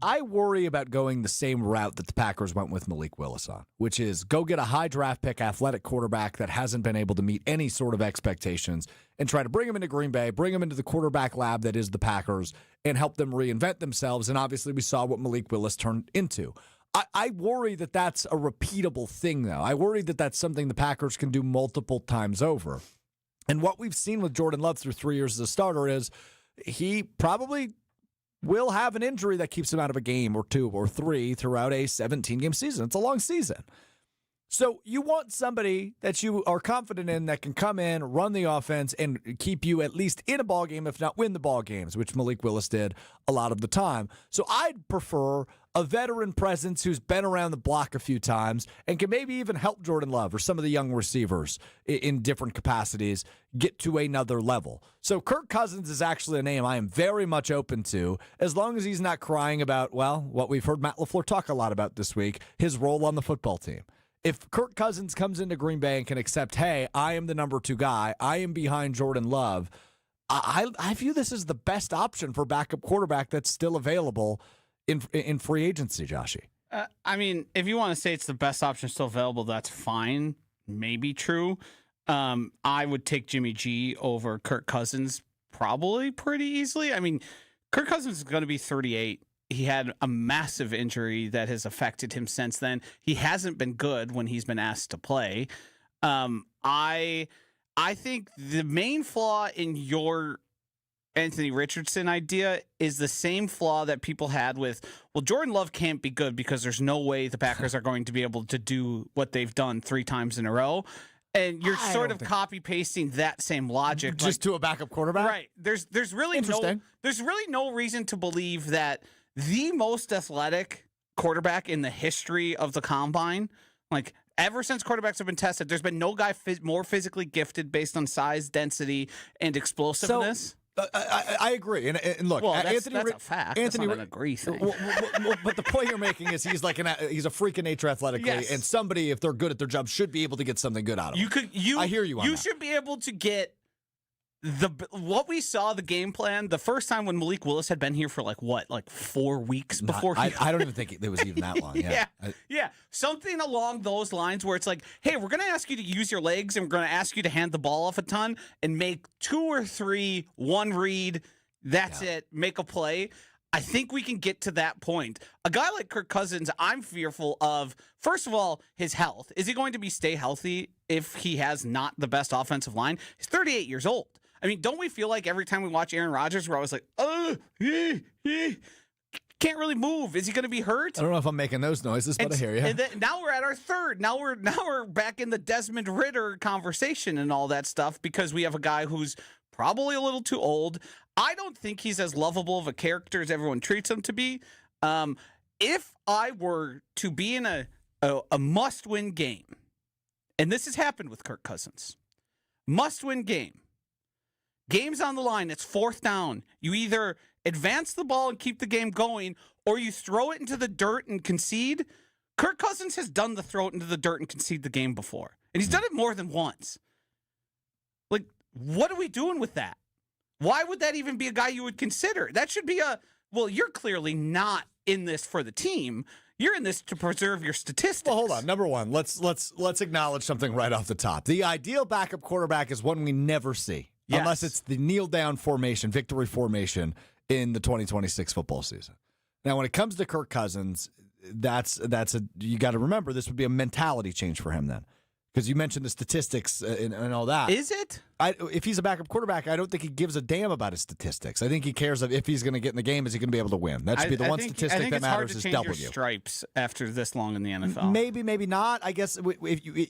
I worry about going the same route that the Packers went with Malik Willis on, which is go get a high draft pick athletic quarterback that hasn't been able to meet any sort of expectations and try to bring him into Green Bay, bring him into the quarterback lab that is the Packers, and help them reinvent themselves. And obviously we saw what Malik Willis turned into. I worry that that's a repeatable thing, though. I worry that that's something the Packers can do multiple times over. And what we've seen with Jordan Love through 3 years as a starter is he probably will have an injury that keeps him out of a game or two or three throughout a 17-game season. It's a long season. So you want somebody that you are confident in that can come in, run the offense, and keep you at least in a ball game, if not win the ball games, which Malik Willis did a lot of the time. So I'd prefer a veteran presence who's been around the block a few times and can maybe even help Jordan Love or some of the young receivers in different capacities get to another level. So Kirk Cousins is actually a name I am very much open to, as long as he's not crying about, well, what we've heard Matt LaFleur talk a lot about this week, his role on the football team. If Kirk Cousins comes into Green Bay and can accept, hey, I am the number 2 guy, I am behind Jordan Love, I view this as the best option for backup quarterback that's still available in free agency, Joshy. I mean, if you want to say it's the best option still available, that's fine. Maybe true. I would take Jimmy G over Kirk Cousins probably pretty easily. I mean, Kirk Cousins is going to be 38. He had a massive injury that has affected him since then. He hasn't been good when he's been asked to play. I think the main flaw in your Anthony Richardson idea is the same flaw that people had with, well, Jordan Love can't be good because there's no way the Packers are going to be able to do what they've done 3 times in a row. And you're sort of copy pasting that same logic just to a backup quarterback, right? There's really no reason to believe that the most athletic quarterback in the history of the combine, like ever since quarterbacks have been tested, there's been no guy more physically gifted based on size, density, and explosiveness. I agree, and look, well, that's Anthony, a fact. Anthony, that's not an agree thing. But the point you're making is he's like he's a freak of nature athletically, yes. And somebody, if they're good at their job, should be able to get something good out of him. I hear you on that. You should be able to get what we saw the game plan the first time when Malik Willis had been here for like 4 weeks before he I don't even think it was even that long. Yeah. Something along those lines where it's like, hey, we're going to ask you to use your legs and we're going to ask you to hand the ball off a ton and make 2 or 3 one read, that's it, make a play. I think we can get to that point. A guy like Kirk Cousins, I'm fearful of, first of all, his health. Is he going to stay healthy if he has not the best offensive line? He's 38 years old. I mean, don't we feel like every time we watch Aaron Rodgers, we're always like, can't really move. Is he going to be hurt? I don't know if I'm making those noises, but I hear you. And then, now we're at our third. Now we're back in the Desmond Ridder conversation and all that stuff because we have a guy who's probably a little too old. I don't think he's as lovable of a character as everyone treats him to be. If I were to be in a must-win game, and this has happened with Kirk Cousins, must-win game. Game's on the line. It's 4th down. You either advance the ball and keep the game going, or you throw it into the dirt and concede. Kirk Cousins has done the throw it into the dirt and concede the game before. And he's done it more than once. Like, what are we doing with that? Why would that even be a guy you would consider? That should be well, you're clearly not in this for the team. You're in this to preserve your statistics. Well, hold on. Number one, let's acknowledge something right off the top. The ideal backup quarterback is one we never see. Yes. Unless it's the kneel down formation, victory formation in the 2026 football season. Now, when it comes to Kirk Cousins, you got to remember this would be a mentality change for him then. Because you mentioned the statistics and all that. Is it? If he's a backup quarterback, I don't think he gives a damn about his statistics. I think he cares if he's going to get in the game, is he going to be able to win? That should be the one statistic that matters is W. Stripes after this long in the NFL. Maybe, maybe not. I guess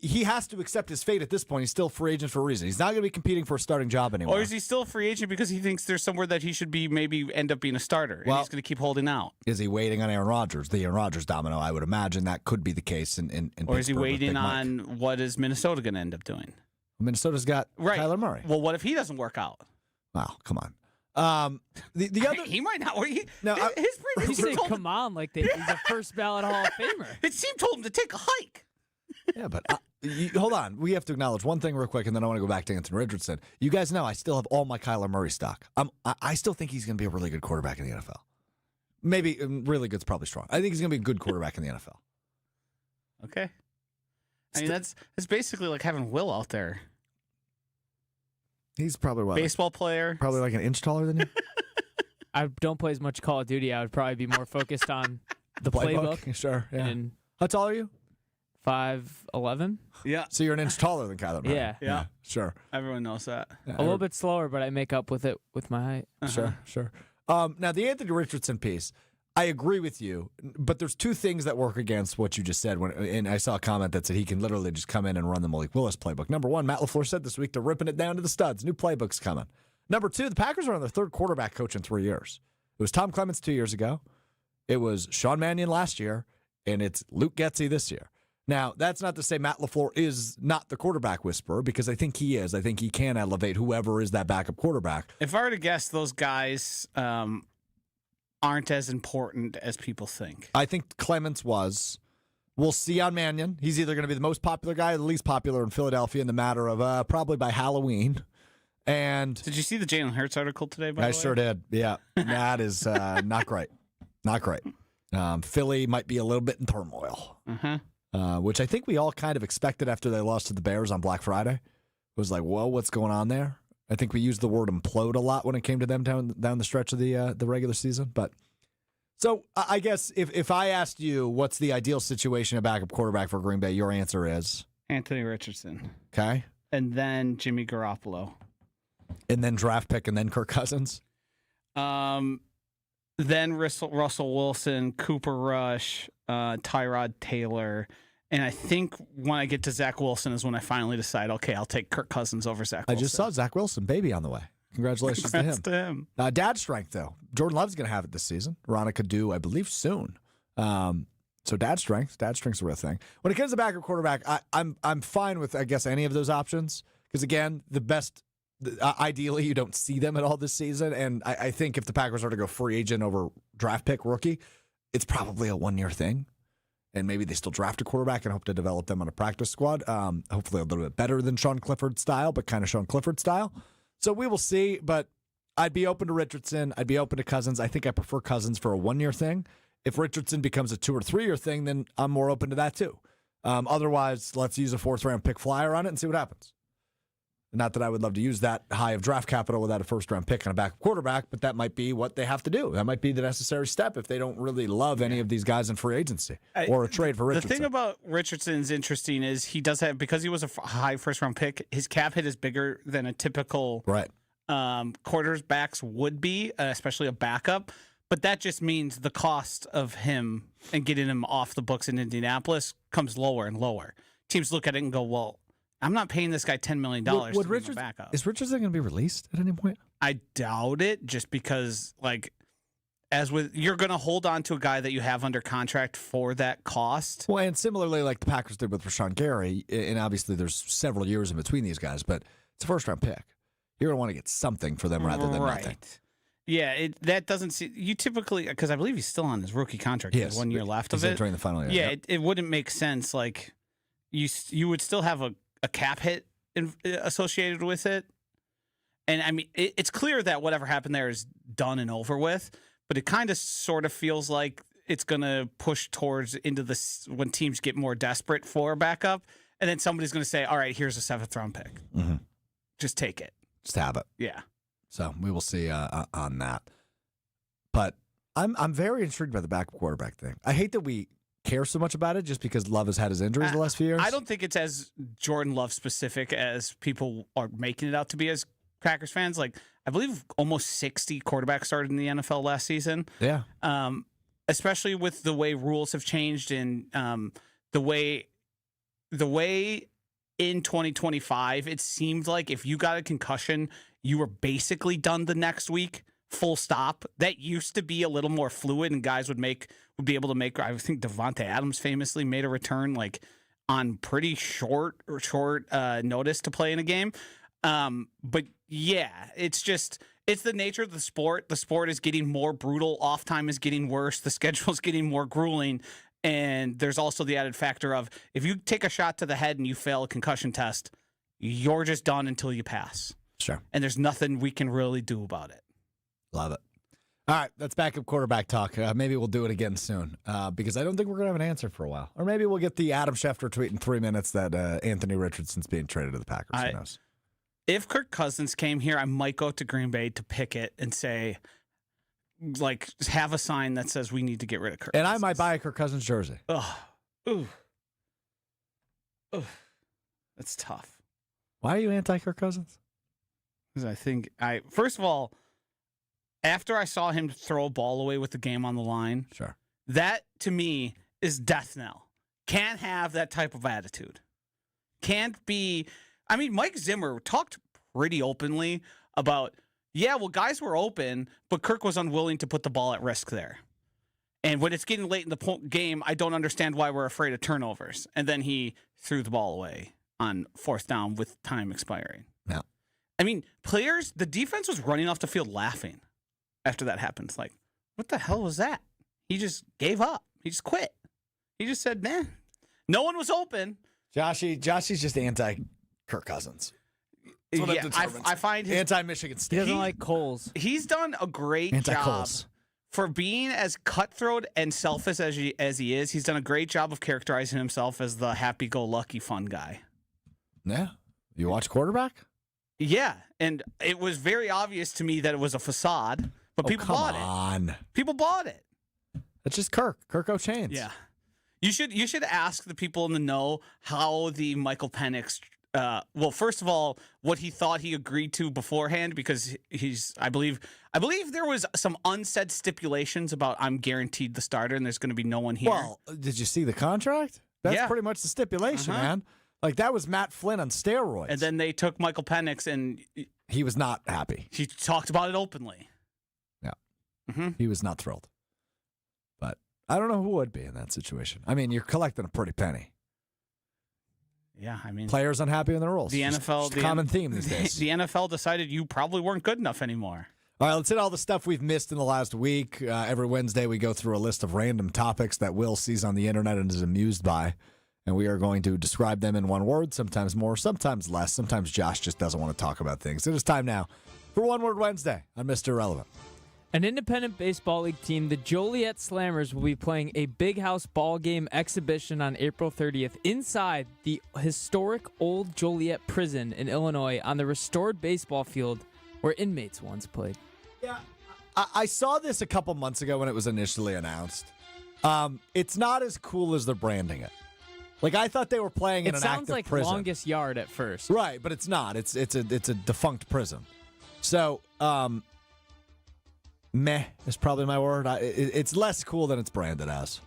he has to accept his fate at this point. He's still a free agent for a reason. He's not going to be competing for a starting job anymore. Or is he still a free agent because he thinks there's somewhere that he should be, maybe end up being a starter, and he's going to keep holding out? Is he waiting on Aaron Rodgers? The Aaron Rodgers domino, I would imagine that could be the case in or is he Pittsburgh waiting on what is Minnesota going to end up doing? Minnesota's got Kyler Murray. Well, what if he doesn't work out? Wow, come on. The other he might not. His You previous say, team come on, like he's a first ballot Hall of Famer. His team told him to take a hike. Yeah, but hold on. We have to acknowledge one thing real quick, and then I want to go back to Anthony Richardson. You guys know I still have all my Kyler Murray stock. I still think he's going to be a really good quarterback in the NFL. Maybe really good's probably strong. I think he's going to be a good quarterback in the NFL. Okay. I mean, it's basically like having Will out there. He's probably what? Baseball player. Probably like an inch taller than you. I don't play as much Call of Duty. I would probably be more focused on the playbook. Sure. Yeah. And How tall are you? 5'11". Yeah. So you're an inch taller than Kyler Murray. Yeah. Sure. Everyone knows that. Yeah, A little bit slower, but I make up with it with my height. Sure. Now, the Anthony Richardson piece, I agree with you, but there's two things that work against what you just said. And I saw a comment that said he can literally just come in and run the Malik Willis playbook. Number one, Matt LaFleur said this week they're ripping it down to the studs. New playbook's coming. Number two, the Packers are on their third quarterback coach in 3 years. It was Tom Clements 2 years ago. It was Sean Mannion last year, and it's Luke Getsy this year. Now, that's not to say Matt LaFleur is not the quarterback whisperer, because I think he is. I think he can elevate whoever is that backup quarterback. If I were to guess, those guys aren't as important as people think. I think Clements was. We'll see on Mannion. He's either going to be the most popular guy or the least popular in Philadelphia in the matter of probably by Halloween. And did you see the Jalen Hurts article today? By the way? Sure did. Yeah, that is not great. Not great. Philly might be a little bit in turmoil, which I think we all kind of expected after they lost to the Bears on Black Friday. It was like, well, what's going on there? I think we used the word implode a lot when it came to them down the stretch of the regular season. But so I guess if I asked you what's the ideal situation of backup quarterback for Green Bay, your answer is Anthony Richardson. Okay. And then Jimmy Garoppolo. And then draft pick and then Kirk Cousins. Then Russell Wilson, Cooper Rush, Tyrod Taylor. And I think when I get to Zach Wilson is when I finally decide, okay, I'll take Kirk Cousins over Zach Wilson. I just saw Zach Wilson, baby on the way. Congratulations to him. Dad strength, though. Jordan Love's going to have it this season. Veronica do, I believe, soon. So dad strength's a real thing. When it comes to backup quarterback, I'm fine with, I guess, any of those options. Because, again, ideally, you don't see them at all this season. And I think if the Packers are to go free agent over draft pick rookie, it's probably a one-year thing. And maybe they still draft a quarterback and hope to develop them on a practice squad. Hopefully a little bit better than Sean Clifford style, but kind of Sean Clifford style. So we will see. But I'd be open to Richardson. I'd be open to Cousins. I think I prefer Cousins for a one-year thing. If Richardson becomes a 2 or 3 year thing, then I'm more open to that too. Otherwise, let's use a 4th-round pick flyer on it and see what happens. Not that I would love to use that high of draft capital without a 1st-round pick on a backup quarterback, but that might be what they have to do. That might be the necessary step if they don't really love any of these guys in free agency or a trade for Richardson. The thing about Richardson's interesting is he does have, because he was a high 1st-round pick, his cap hit is bigger than a typical quarterbacks would be, especially a backup. But that just means the cost of him and getting him off the books in Indianapolis comes lower and lower. Teams look at it and go, well, I'm not paying this guy $10 million to be my backup. Is Richardson going to be released at any point? I doubt it, just because, you're going to hold on to a guy that you have under contract for that cost. Well, and similarly, like the Packers did with Rashawn Gary, and obviously there's several years in between these guys, but it's a 1st-round pick. You're going to want to get something for them rather than nothing. Yeah, that doesn't see you typically because I believe he's still on his rookie contract. He has 1 year left of it during the final year. Yeah, Yep. it wouldn't make sense. Like you would still have a cap hit associated with it, and I mean it's clear that whatever happened there is done and over with. But it kind of sort of feels like it's going to push towards into this when teams get more desperate for a backup, and then somebody's going to say, "All right, here's a 7th round pick. Mm-hmm. Just take it. Just have it." Yeah. So we will see on that. But I'm very intrigued by the backup quarterback thing. I hate that we care so much about it just because Love has had his injuries the last few years. I don't think it's as Jordan Love specific as people are making it out to be as Packers fans. Like I believe almost 60 quarterbacks started in the NFL last season. Yeah. Especially with the way rules have changed and the way in 2025 it seemed like if you got a concussion, you were basically done the next week. Full stop. That used to be a little more fluid, and guys would be able to make. I think Devontae Adams famously made a return like on pretty short notice to play in a game. But yeah, it's the nature of the sport. The sport is getting more brutal. Off time is getting worse. The schedule is getting more grueling. And there's also the added factor of if you take a shot to the head and you fail a concussion test, you're just done until you pass. Sure. And there's nothing we can really do about it. Love it. All right, that's backup quarterback talk. Maybe we'll do it again soon because I don't think we're going to have an answer for a while. Or maybe we'll get the Adam Schefter tweet in 3 minutes that Anthony Richardson's being traded to the Packers. Who knows? If Kirk Cousins came here, I might go to Green Bay to pick it and say, like, have a sign that says we need to get rid of Kirk And Cousins. I might buy a Kirk Cousins jersey. Ugh. Ooh. Ugh. That's tough. Why are you anti-Kirk Cousins? Because I think first of all, after I saw him throw a ball away with the game on the line, Sure. that to me is death knell. Can't have that type of attitude. Can't be. I mean, Mike Zimmer talked pretty openly about, guys were open, but Kirk was unwilling to put the ball at risk there. And when it's getting late in the game, I don't understand why we're afraid of turnovers. And then he threw the ball away on 4th down with time expiring. Yeah. I mean, the defense was running off the field laughing after that happened. It's like, what the hell was that? He just gave up. He just quit. He just said, man, no one was open. Joshie's just anti-Kirk Cousins. That's what I find his anti-Michigan State. He doesn't like Coles. He's done a great job Anti-Coles. for being as cutthroat and selfish as he is. He's done a great job of characterizing himself as the happy-go-lucky fun guy. Yeah. You watch quarterback? Yeah, and it was very obvious to me that it was a facade, but people bought it. People bought it. It's just Kirk O'Chains. Yeah. You should ask the people in the know how the Michael Penix first of all, what he thought he agreed to beforehand, because I believe there was some unsaid stipulations about I'm guaranteed the starter and there's going to be no one here. Well, did you see the contract? That's pretty much the stipulation, man. Like, that was Matt Flynn on steroids. And then they took Michael Penix and he was not happy. he talked about it openly. Yeah. Mm-hmm. He was not thrilled. But I don't know who would be in that situation. I mean, you're collecting a pretty penny. Yeah, I mean, Players unhappy with the rules. the NFL, Just a common theme these days. The NFL decided you probably weren't good enough anymore. All right, let's hit all the stuff we've missed in the last week. Every Wednesday, we go through a list of random topics that Will sees on the internet and is amused by. And we are going to describe them in one word, sometimes more, sometimes less. Sometimes Josh just doesn't want to talk about things. It is time now for One Word Wednesday on Mr. Irrelevant. An independent baseball league team, the Joliet Slammers, will be playing a Big House ball game exhibition on April 30th inside the historic Old Joliet Prison in Illinois on the restored baseball field where inmates once played. Yeah, I saw this a couple months ago when it was initially announced. It's not as cool as they're branding it. Like, I thought they were playing in an active sounds like prison. Longest Yard at first. Right, but it's not. It's a defunct prison. So, meh is probably my word. It's less cool than it's branded as.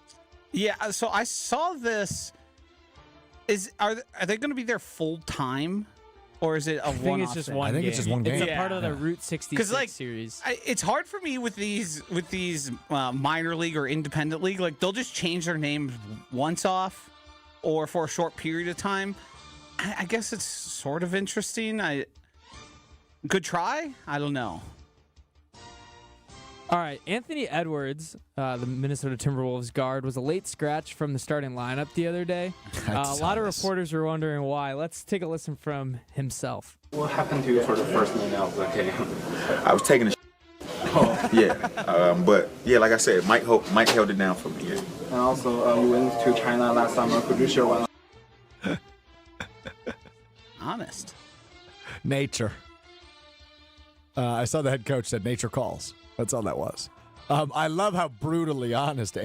Yeah, so I saw this. Are they going to be there full time, or is it a one-off? I think it's just thing? one I think game. it's just one game. It's a Yeah. part of the Route 66 series. It's hard for me with these minor league or independent league. Like, they'll just change their names once off, or for a short period of time. I guess it's sort of interesting. Good try. I don't know. All right, Anthony Edwards, the Minnesota Timberwolves guard, was a late scratch from the starting lineup the other day. A lot of reporters were wondering why. Let's take a listen from himself. What happened to you for the first minute of the game? I was taking a but yeah, like I said, Mike held it down for me. Yeah. And also, you went to China last summer. Could you share one? Honest. Nature. I saw the head coach said nature calls. That's all that was. I love how brutally honest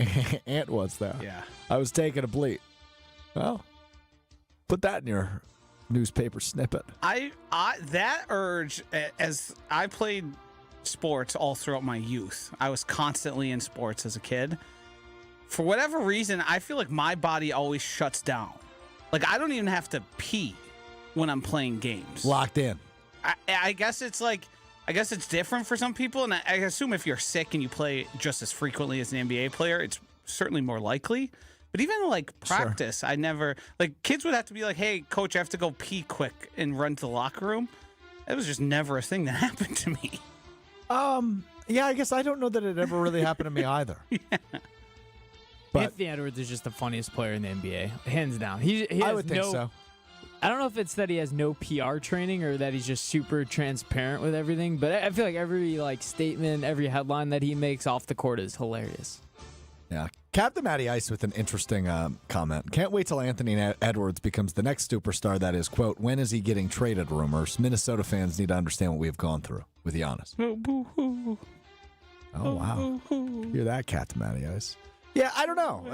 Ant was there. Yeah. I was taking a bleat. Well, put that in your newspaper snippet. I that urge, as I played sports all throughout my youth. I was constantly in sports as a kid. For whatever reason, I feel like my body always shuts down. Like I don't even have to pee when I'm playing games. Locked in. I guess it's different for some people, and I assume if you're sick and you play just as frequently as an NBA player, it's certainly more likely. But even like practice, sure. I never kids would have to be like, "Hey, coach, I have to go pee quick and run to the locker room." That was just never a thing that happened to me. Yeah, I guess I don't know that it ever really happened to me either. Yeah. But Anthony Edwards is just the funniest player in the NBA, hands down. He I has would think so. I don't know if it's that he has no PR training or that he's just super transparent with everything, but I feel like every statement, every headline that he makes off the court is hilarious. Yeah. Captain Matty Ice with an interesting comment. Can't wait till Anthony Edwards becomes the next superstar that is, quote, when is he getting traded rumors. Minnesota fans need to understand what we've gone through with Giannis. Oh, wow. Hear that, Captain Matty Ice? Yeah, I don't know.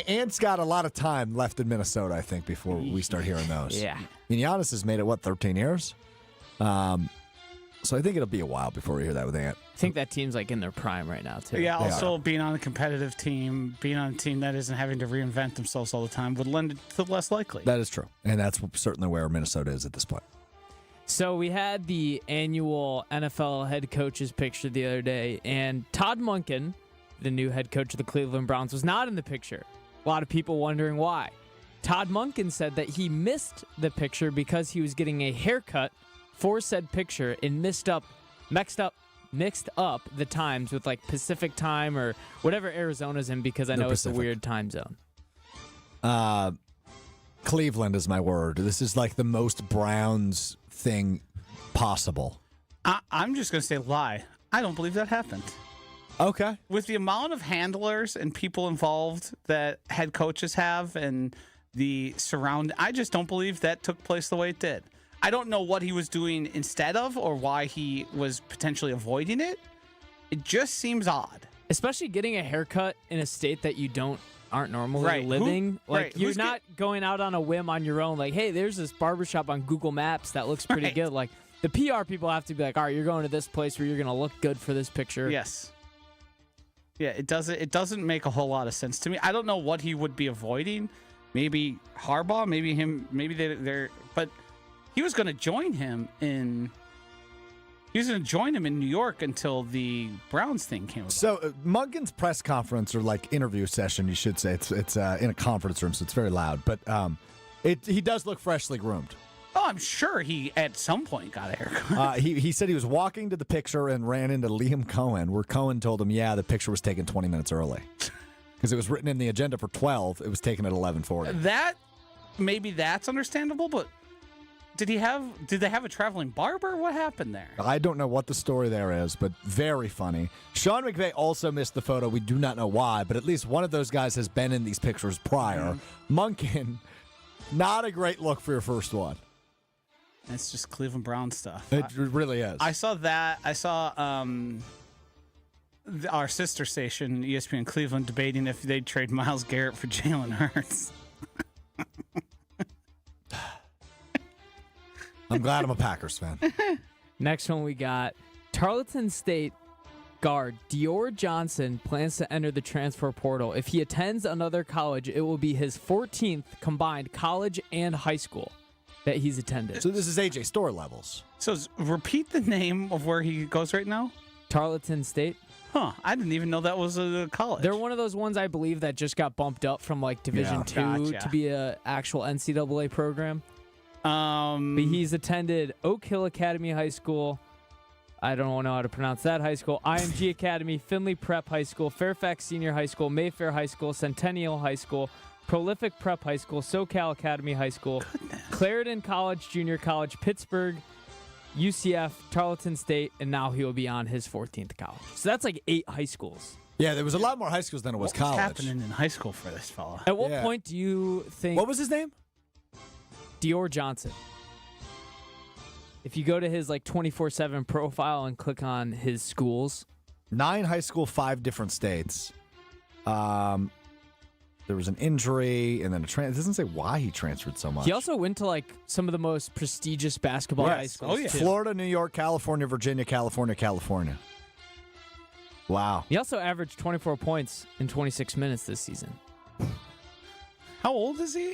Ant's got a lot of time left in Minnesota, I think, before we start hearing those. Yeah. I mean, Giannis has made it, 13 years? So I think it'll be a while before we hear that with Ant. I think that team's in their prime right now, too. Yeah, also being on a competitive team, being on a team that isn't having to reinvent themselves all the time would lend it to less likely. That is true. And that's certainly where Minnesota is at this point. So we had the annual NFL head coaches picture the other day, and Todd Monken, the new head coach of the Cleveland Browns, was not in the picture. A lot of people wondering why. Todd Monken said that he missed the picture because he was getting a haircut for said picture and mixed up the times with Pacific time or whatever Arizona's in, because I know it's a weird time zone. Cleveland is my word. This is the most Browns thing possible. I'm just going to say lie. I don't believe that happened. Okay. With the amount of handlers and people involved that head coaches have and the I just don't believe that took place the way it did. I don't know what he was doing instead of or why he was potentially avoiding it. It just seems odd. Especially getting a haircut in a state that you aren't normally living. You're not going out on a whim on your own. Hey, there's this barbershop on Google Maps that looks pretty good. The PR people have to be all right, you're going to this place where you're going to look good for this picture. Yes. Yeah, it doesn't make a whole lot of sense to me. I don't know what he would be avoiding. Maybe Harbaugh, maybe him, maybe they're but he was going to join him in New York until the Browns thing came about. So Monken's press conference, or interview session, you should say, it's in a conference room, so it's very loud, but he does look freshly groomed. Oh, I'm sure he at some point got a haircut. He said he was walking to the picture and ran into Liam Cohen, where Cohen told him, the picture was taken 20 minutes early. Because it was written in the agenda for 12. It was taken at 11:40. Maybe that's understandable, but did they have a traveling barber? What happened there? I don't know what the story there is, but very funny. Sean McVay also missed the photo. We do not know why, but at least one of those guys has been in these pictures prior. Monken, not a great look for your first one. It's just Cleveland Brown stuff. It really is. I saw that. I saw our sister station, ESPN Cleveland, debating if they'd trade Myles Garrett for Jalen Hurts. I'm glad I'm a Packers fan. Next one we got Tarleton State guard Dior Johnson plans to enter the transfer portal. If he attends another college, it will be his 14th combined college and high school that he's attended. So this is AJ Store levels. So repeat the name of where he goes right now. Tarleton State. Huh. I didn't even know that was a college. They're one of those ones, I believe, that just got bumped up from Division II to be a actual NCAA program. But he's attended Oak Hill Academy High School, I don't know how to pronounce that high school. IMG Academy, Findlay Prep High School, Fairfax Senior High School, Mayfair High School, Centennial High School, Prolific Prep High School, SoCal Academy High School, Clarendon College, Junior College, Pittsburgh, UCF, Tarleton State, and now he will be on his 14th college. So that's like 8 high schools. Yeah, there was a lot more high schools than it was college. What's happening in high school for this fella? At what point do you think... What was his name? Dior Johnson. If you go to his like 24/7 profile and click on his schools. 9 high school, 5 different states. There was an injury and then a transfer. It doesn't say why he transferred so much. He also went to like some of the most prestigious basketball high schools. Oh, yeah. too. Florida, New York, California, Virginia, California. Wow. He also averaged 24 points in 26 minutes this season. How old is he?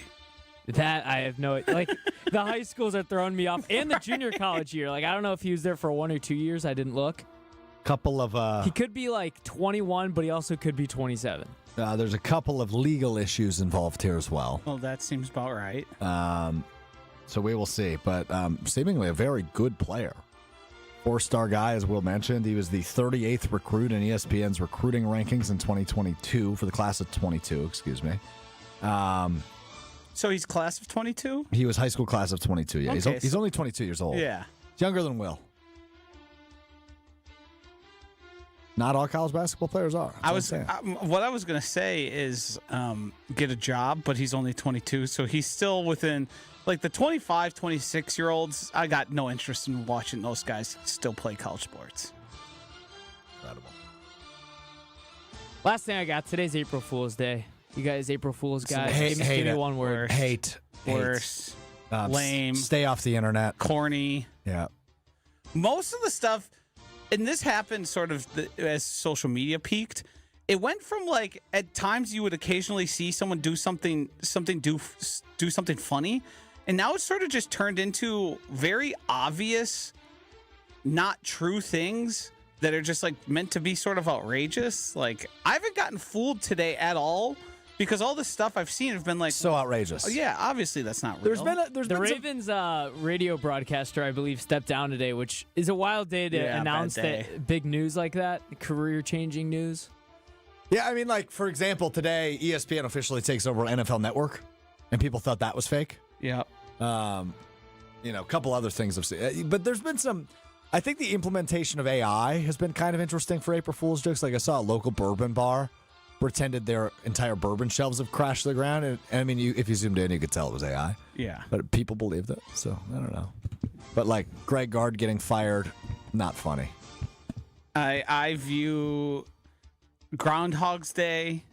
That I have no like. The high schools are throwing me off, and the junior college year. Like I don't know if he was there for 1 or 2 years. I didn't look. Couple of He could be like 21, but he also could be 27. there's a couple of legal issues involved here as well. Well, that seems about right. So we will see, but seemingly a very good player. 4-star guy, as Will mentioned. He was the 38th recruit in ESPN's recruiting rankings in 2022 for the class of 22. Excuse me. So he's class of 22? He was high school class of 22. Yeah, Okay, he's only 22 years old. Yeah. He's younger than Will. Not all college basketball players are. What I was going to say is get a job, but he's only 22, so he's still within, like the 25, 26-year-olds, I got no interest in watching those guys still play college sports. Incredible. Last thing I got, today's April Fool's Day. You guys April Fool's guys? Hate Give me it. one word. Hate. Worse. Lame. Stay off the internet. Corny. Yeah. Most of the stuff, and this happened sort of as social media peaked, it went from like at times you would occasionally see someone do something funny, and now it's sort of just turned into very obvious, not true things that are just like meant to be sort of outrageous. Like I haven't gotten fooled today at all because all the stuff I've seen have been like So outrageous. oh, yeah, obviously that's not real. The Ravens radio broadcaster, I believe, stepped down today, which is a wild day to announce that big news like that, career-changing news. Yeah, I mean, like, for example, today, ESPN officially takes over NFL Network, and people thought that was fake. Yeah. A couple other things I've seen. But there's been some, I think the implementation of AI has been kind of interesting for April Fool's jokes. Like, I saw a local bourbon bar pretended their entire bourbon shelves have crashed to the ground. And I mean, if you zoomed in, you could tell it was AI. Yeah. But people believed it, so I don't know. But, like, Greg Gard getting fired, not funny. I view Groundhog's Day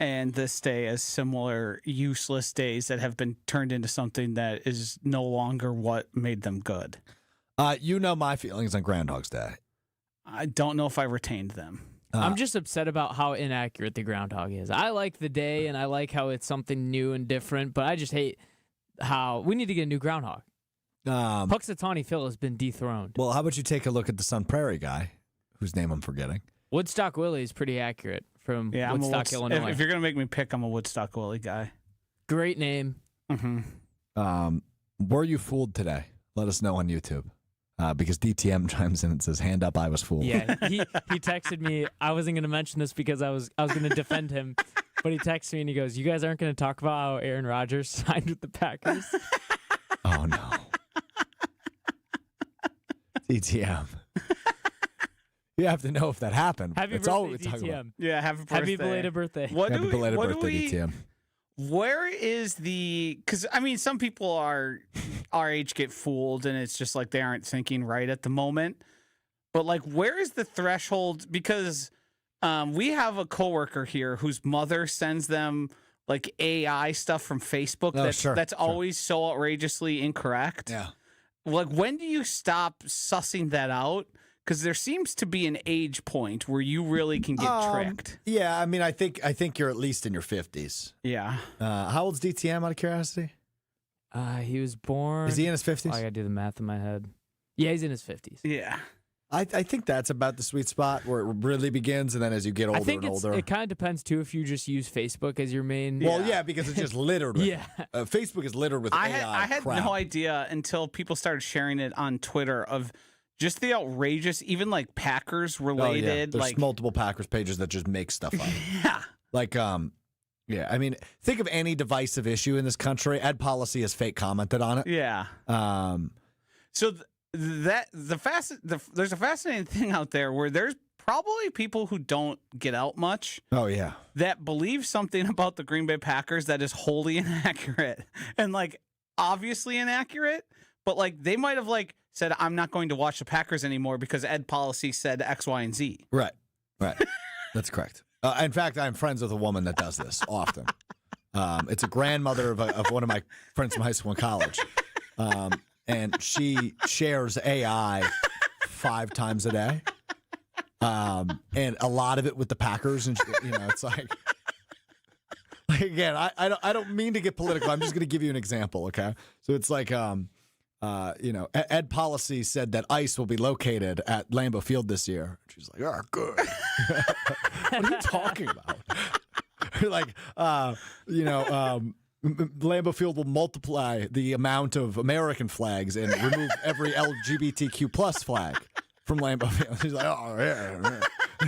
and this day as similar useless days that have been turned into something that is no longer what made them good. You know my feelings on Groundhog's Day. I don't know if I retained them. I'm just upset about how inaccurate the groundhog is. I like the day, and I like how it's something new and different, but I just hate how we need to get a new groundhog. Puxatawny Phil has been dethroned. Well, how about you take a look at the Sun Prairie guy, whose name I'm forgetting. Woodstock Willie is pretty accurate from Woodstock, Illinois. If you're going to make me pick, I'm a Woodstock Willie guy. Great name. Mm-hmm. Were you fooled today? Let us know on YouTube. Because DTM chimes in and says, hand up, I was fooled. Yeah, he texted me. I wasn't going to mention this because I was going to defend him. But he texted me and he goes, you guys aren't going to talk about how Aaron Rodgers signed with the Packers? Oh, no. DTM. You have to know if that happened. Happy That's birthday, all we're talking about. Yeah, happy birthday. Happy belated birthday. Happy belated birthday, DTM. Where is because I mean, some people our age get fooled and it's just like they aren't thinking right at the moment. But like, where is the threshold? Because we have a coworker here whose mother sends them like AI stuff from Facebook that's always so outrageously incorrect. Yeah. Like, when do you stop sussing that out? Because there seems to be an age point where you really can get tricked. Yeah, I mean, I think you're at least in your 50s. Yeah. How old's DTM, out of curiosity? He was born. Is he in his 50s? I got to do the math in my head. Yeah, he's in his 50s. Yeah. I think that's about the sweet spot where it really begins, and then as you get older and older. It kind of depends, too, if you just use Facebook as your main. Well, yeah, because it's just littered with Facebook is littered with AI I had crap. no idea until people started sharing it on Twitter of just the outrageous, even like Packers related. There's like multiple Packers pages that just make stuff up. yeah. Like, yeah, I mean, think of any divisive issue in this country. Ed Policy has fake commented on it. Yeah. So there's a fascinating thing out there where there's probably people who don't get out much. Oh yeah. That believe something about the Green Bay Packers that is wholly inaccurate and like obviously inaccurate, but like they might have like said, I'm not going to watch the Packers anymore because Ed Policy said X, Y, and Z. Right. That's correct. In fact, I'm friends with a woman that does this often. It's a grandmother of one of my friends from high school and college. And she shares AI 5 times a day. And a lot of it with the Packers. And, it's like again, I don't mean to get political. I'm just going to give you an example, okay? So it's like, Ed Policy said that ICE will be located at Lambeau Field this year. She's like, oh, good. What are you talking about? Like, Lambeau Field will multiply the amount of American flags and remove every LGBTQ plus flag from Lambeau Field. She's like, oh, yeah.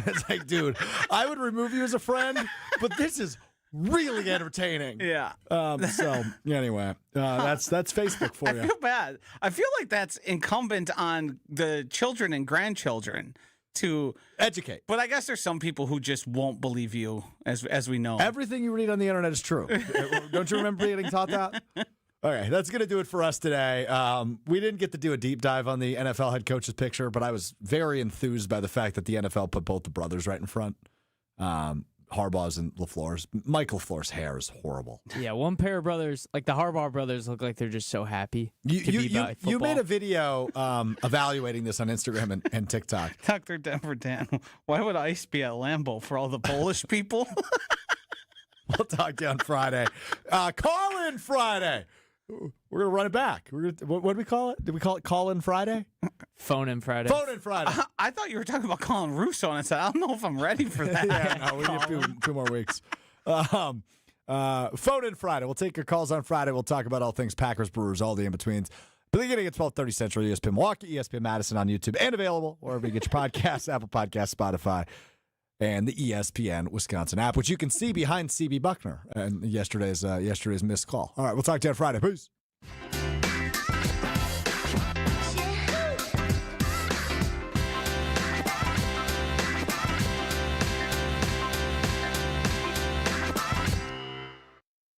It's like, dude, I would remove you as a friend, but this is really entertaining. Yeah. So anyway, that's Facebook for you. I feel bad. I feel like that's incumbent on the children and grandchildren to educate. But I guess there's some people who just won't believe you, as we know. Everything you read on the internet is true. Don't you remember getting taught that? All right, that's going to do it for us today. We didn't get to do a deep dive on the NFL head coach's picture, but I was very enthused by the fact that the NFL put both the brothers right in front. Harbaugh's and LaFleur's. Mike LaFleur's hair is horrible. Yeah, one pair of brothers, like the Harbaugh brothers, look like they're just so happy to be by football. You made a video evaluating this on Instagram and TikTok. Dr. Denver Dan, why would ICE be at Lambeau for all the Polish people? We'll talk to you on Friday. Call-in Friday. We're going to run it back. What do we call it? Did we call it Call-in Friday? Phone-in Friday. Phone-in Friday. I thought you were talking about Colin Russo, and I said, I don't know if I'm ready for that. Yeah, no, we need 2 more weeks. Phone-in Friday. We'll take your calls on Friday. We'll talk about all things Packers, Brewers, all the in-betweens. Beginning at 12:30 Central, ESPN Milwaukee, ESPN Madison on YouTube, and available wherever you get your podcasts, Apple Podcasts, Spotify, and the ESPN Wisconsin app, which you can see behind CB Bucknor and yesterday's missed call. All right, we'll talk to you on Friday. Peace.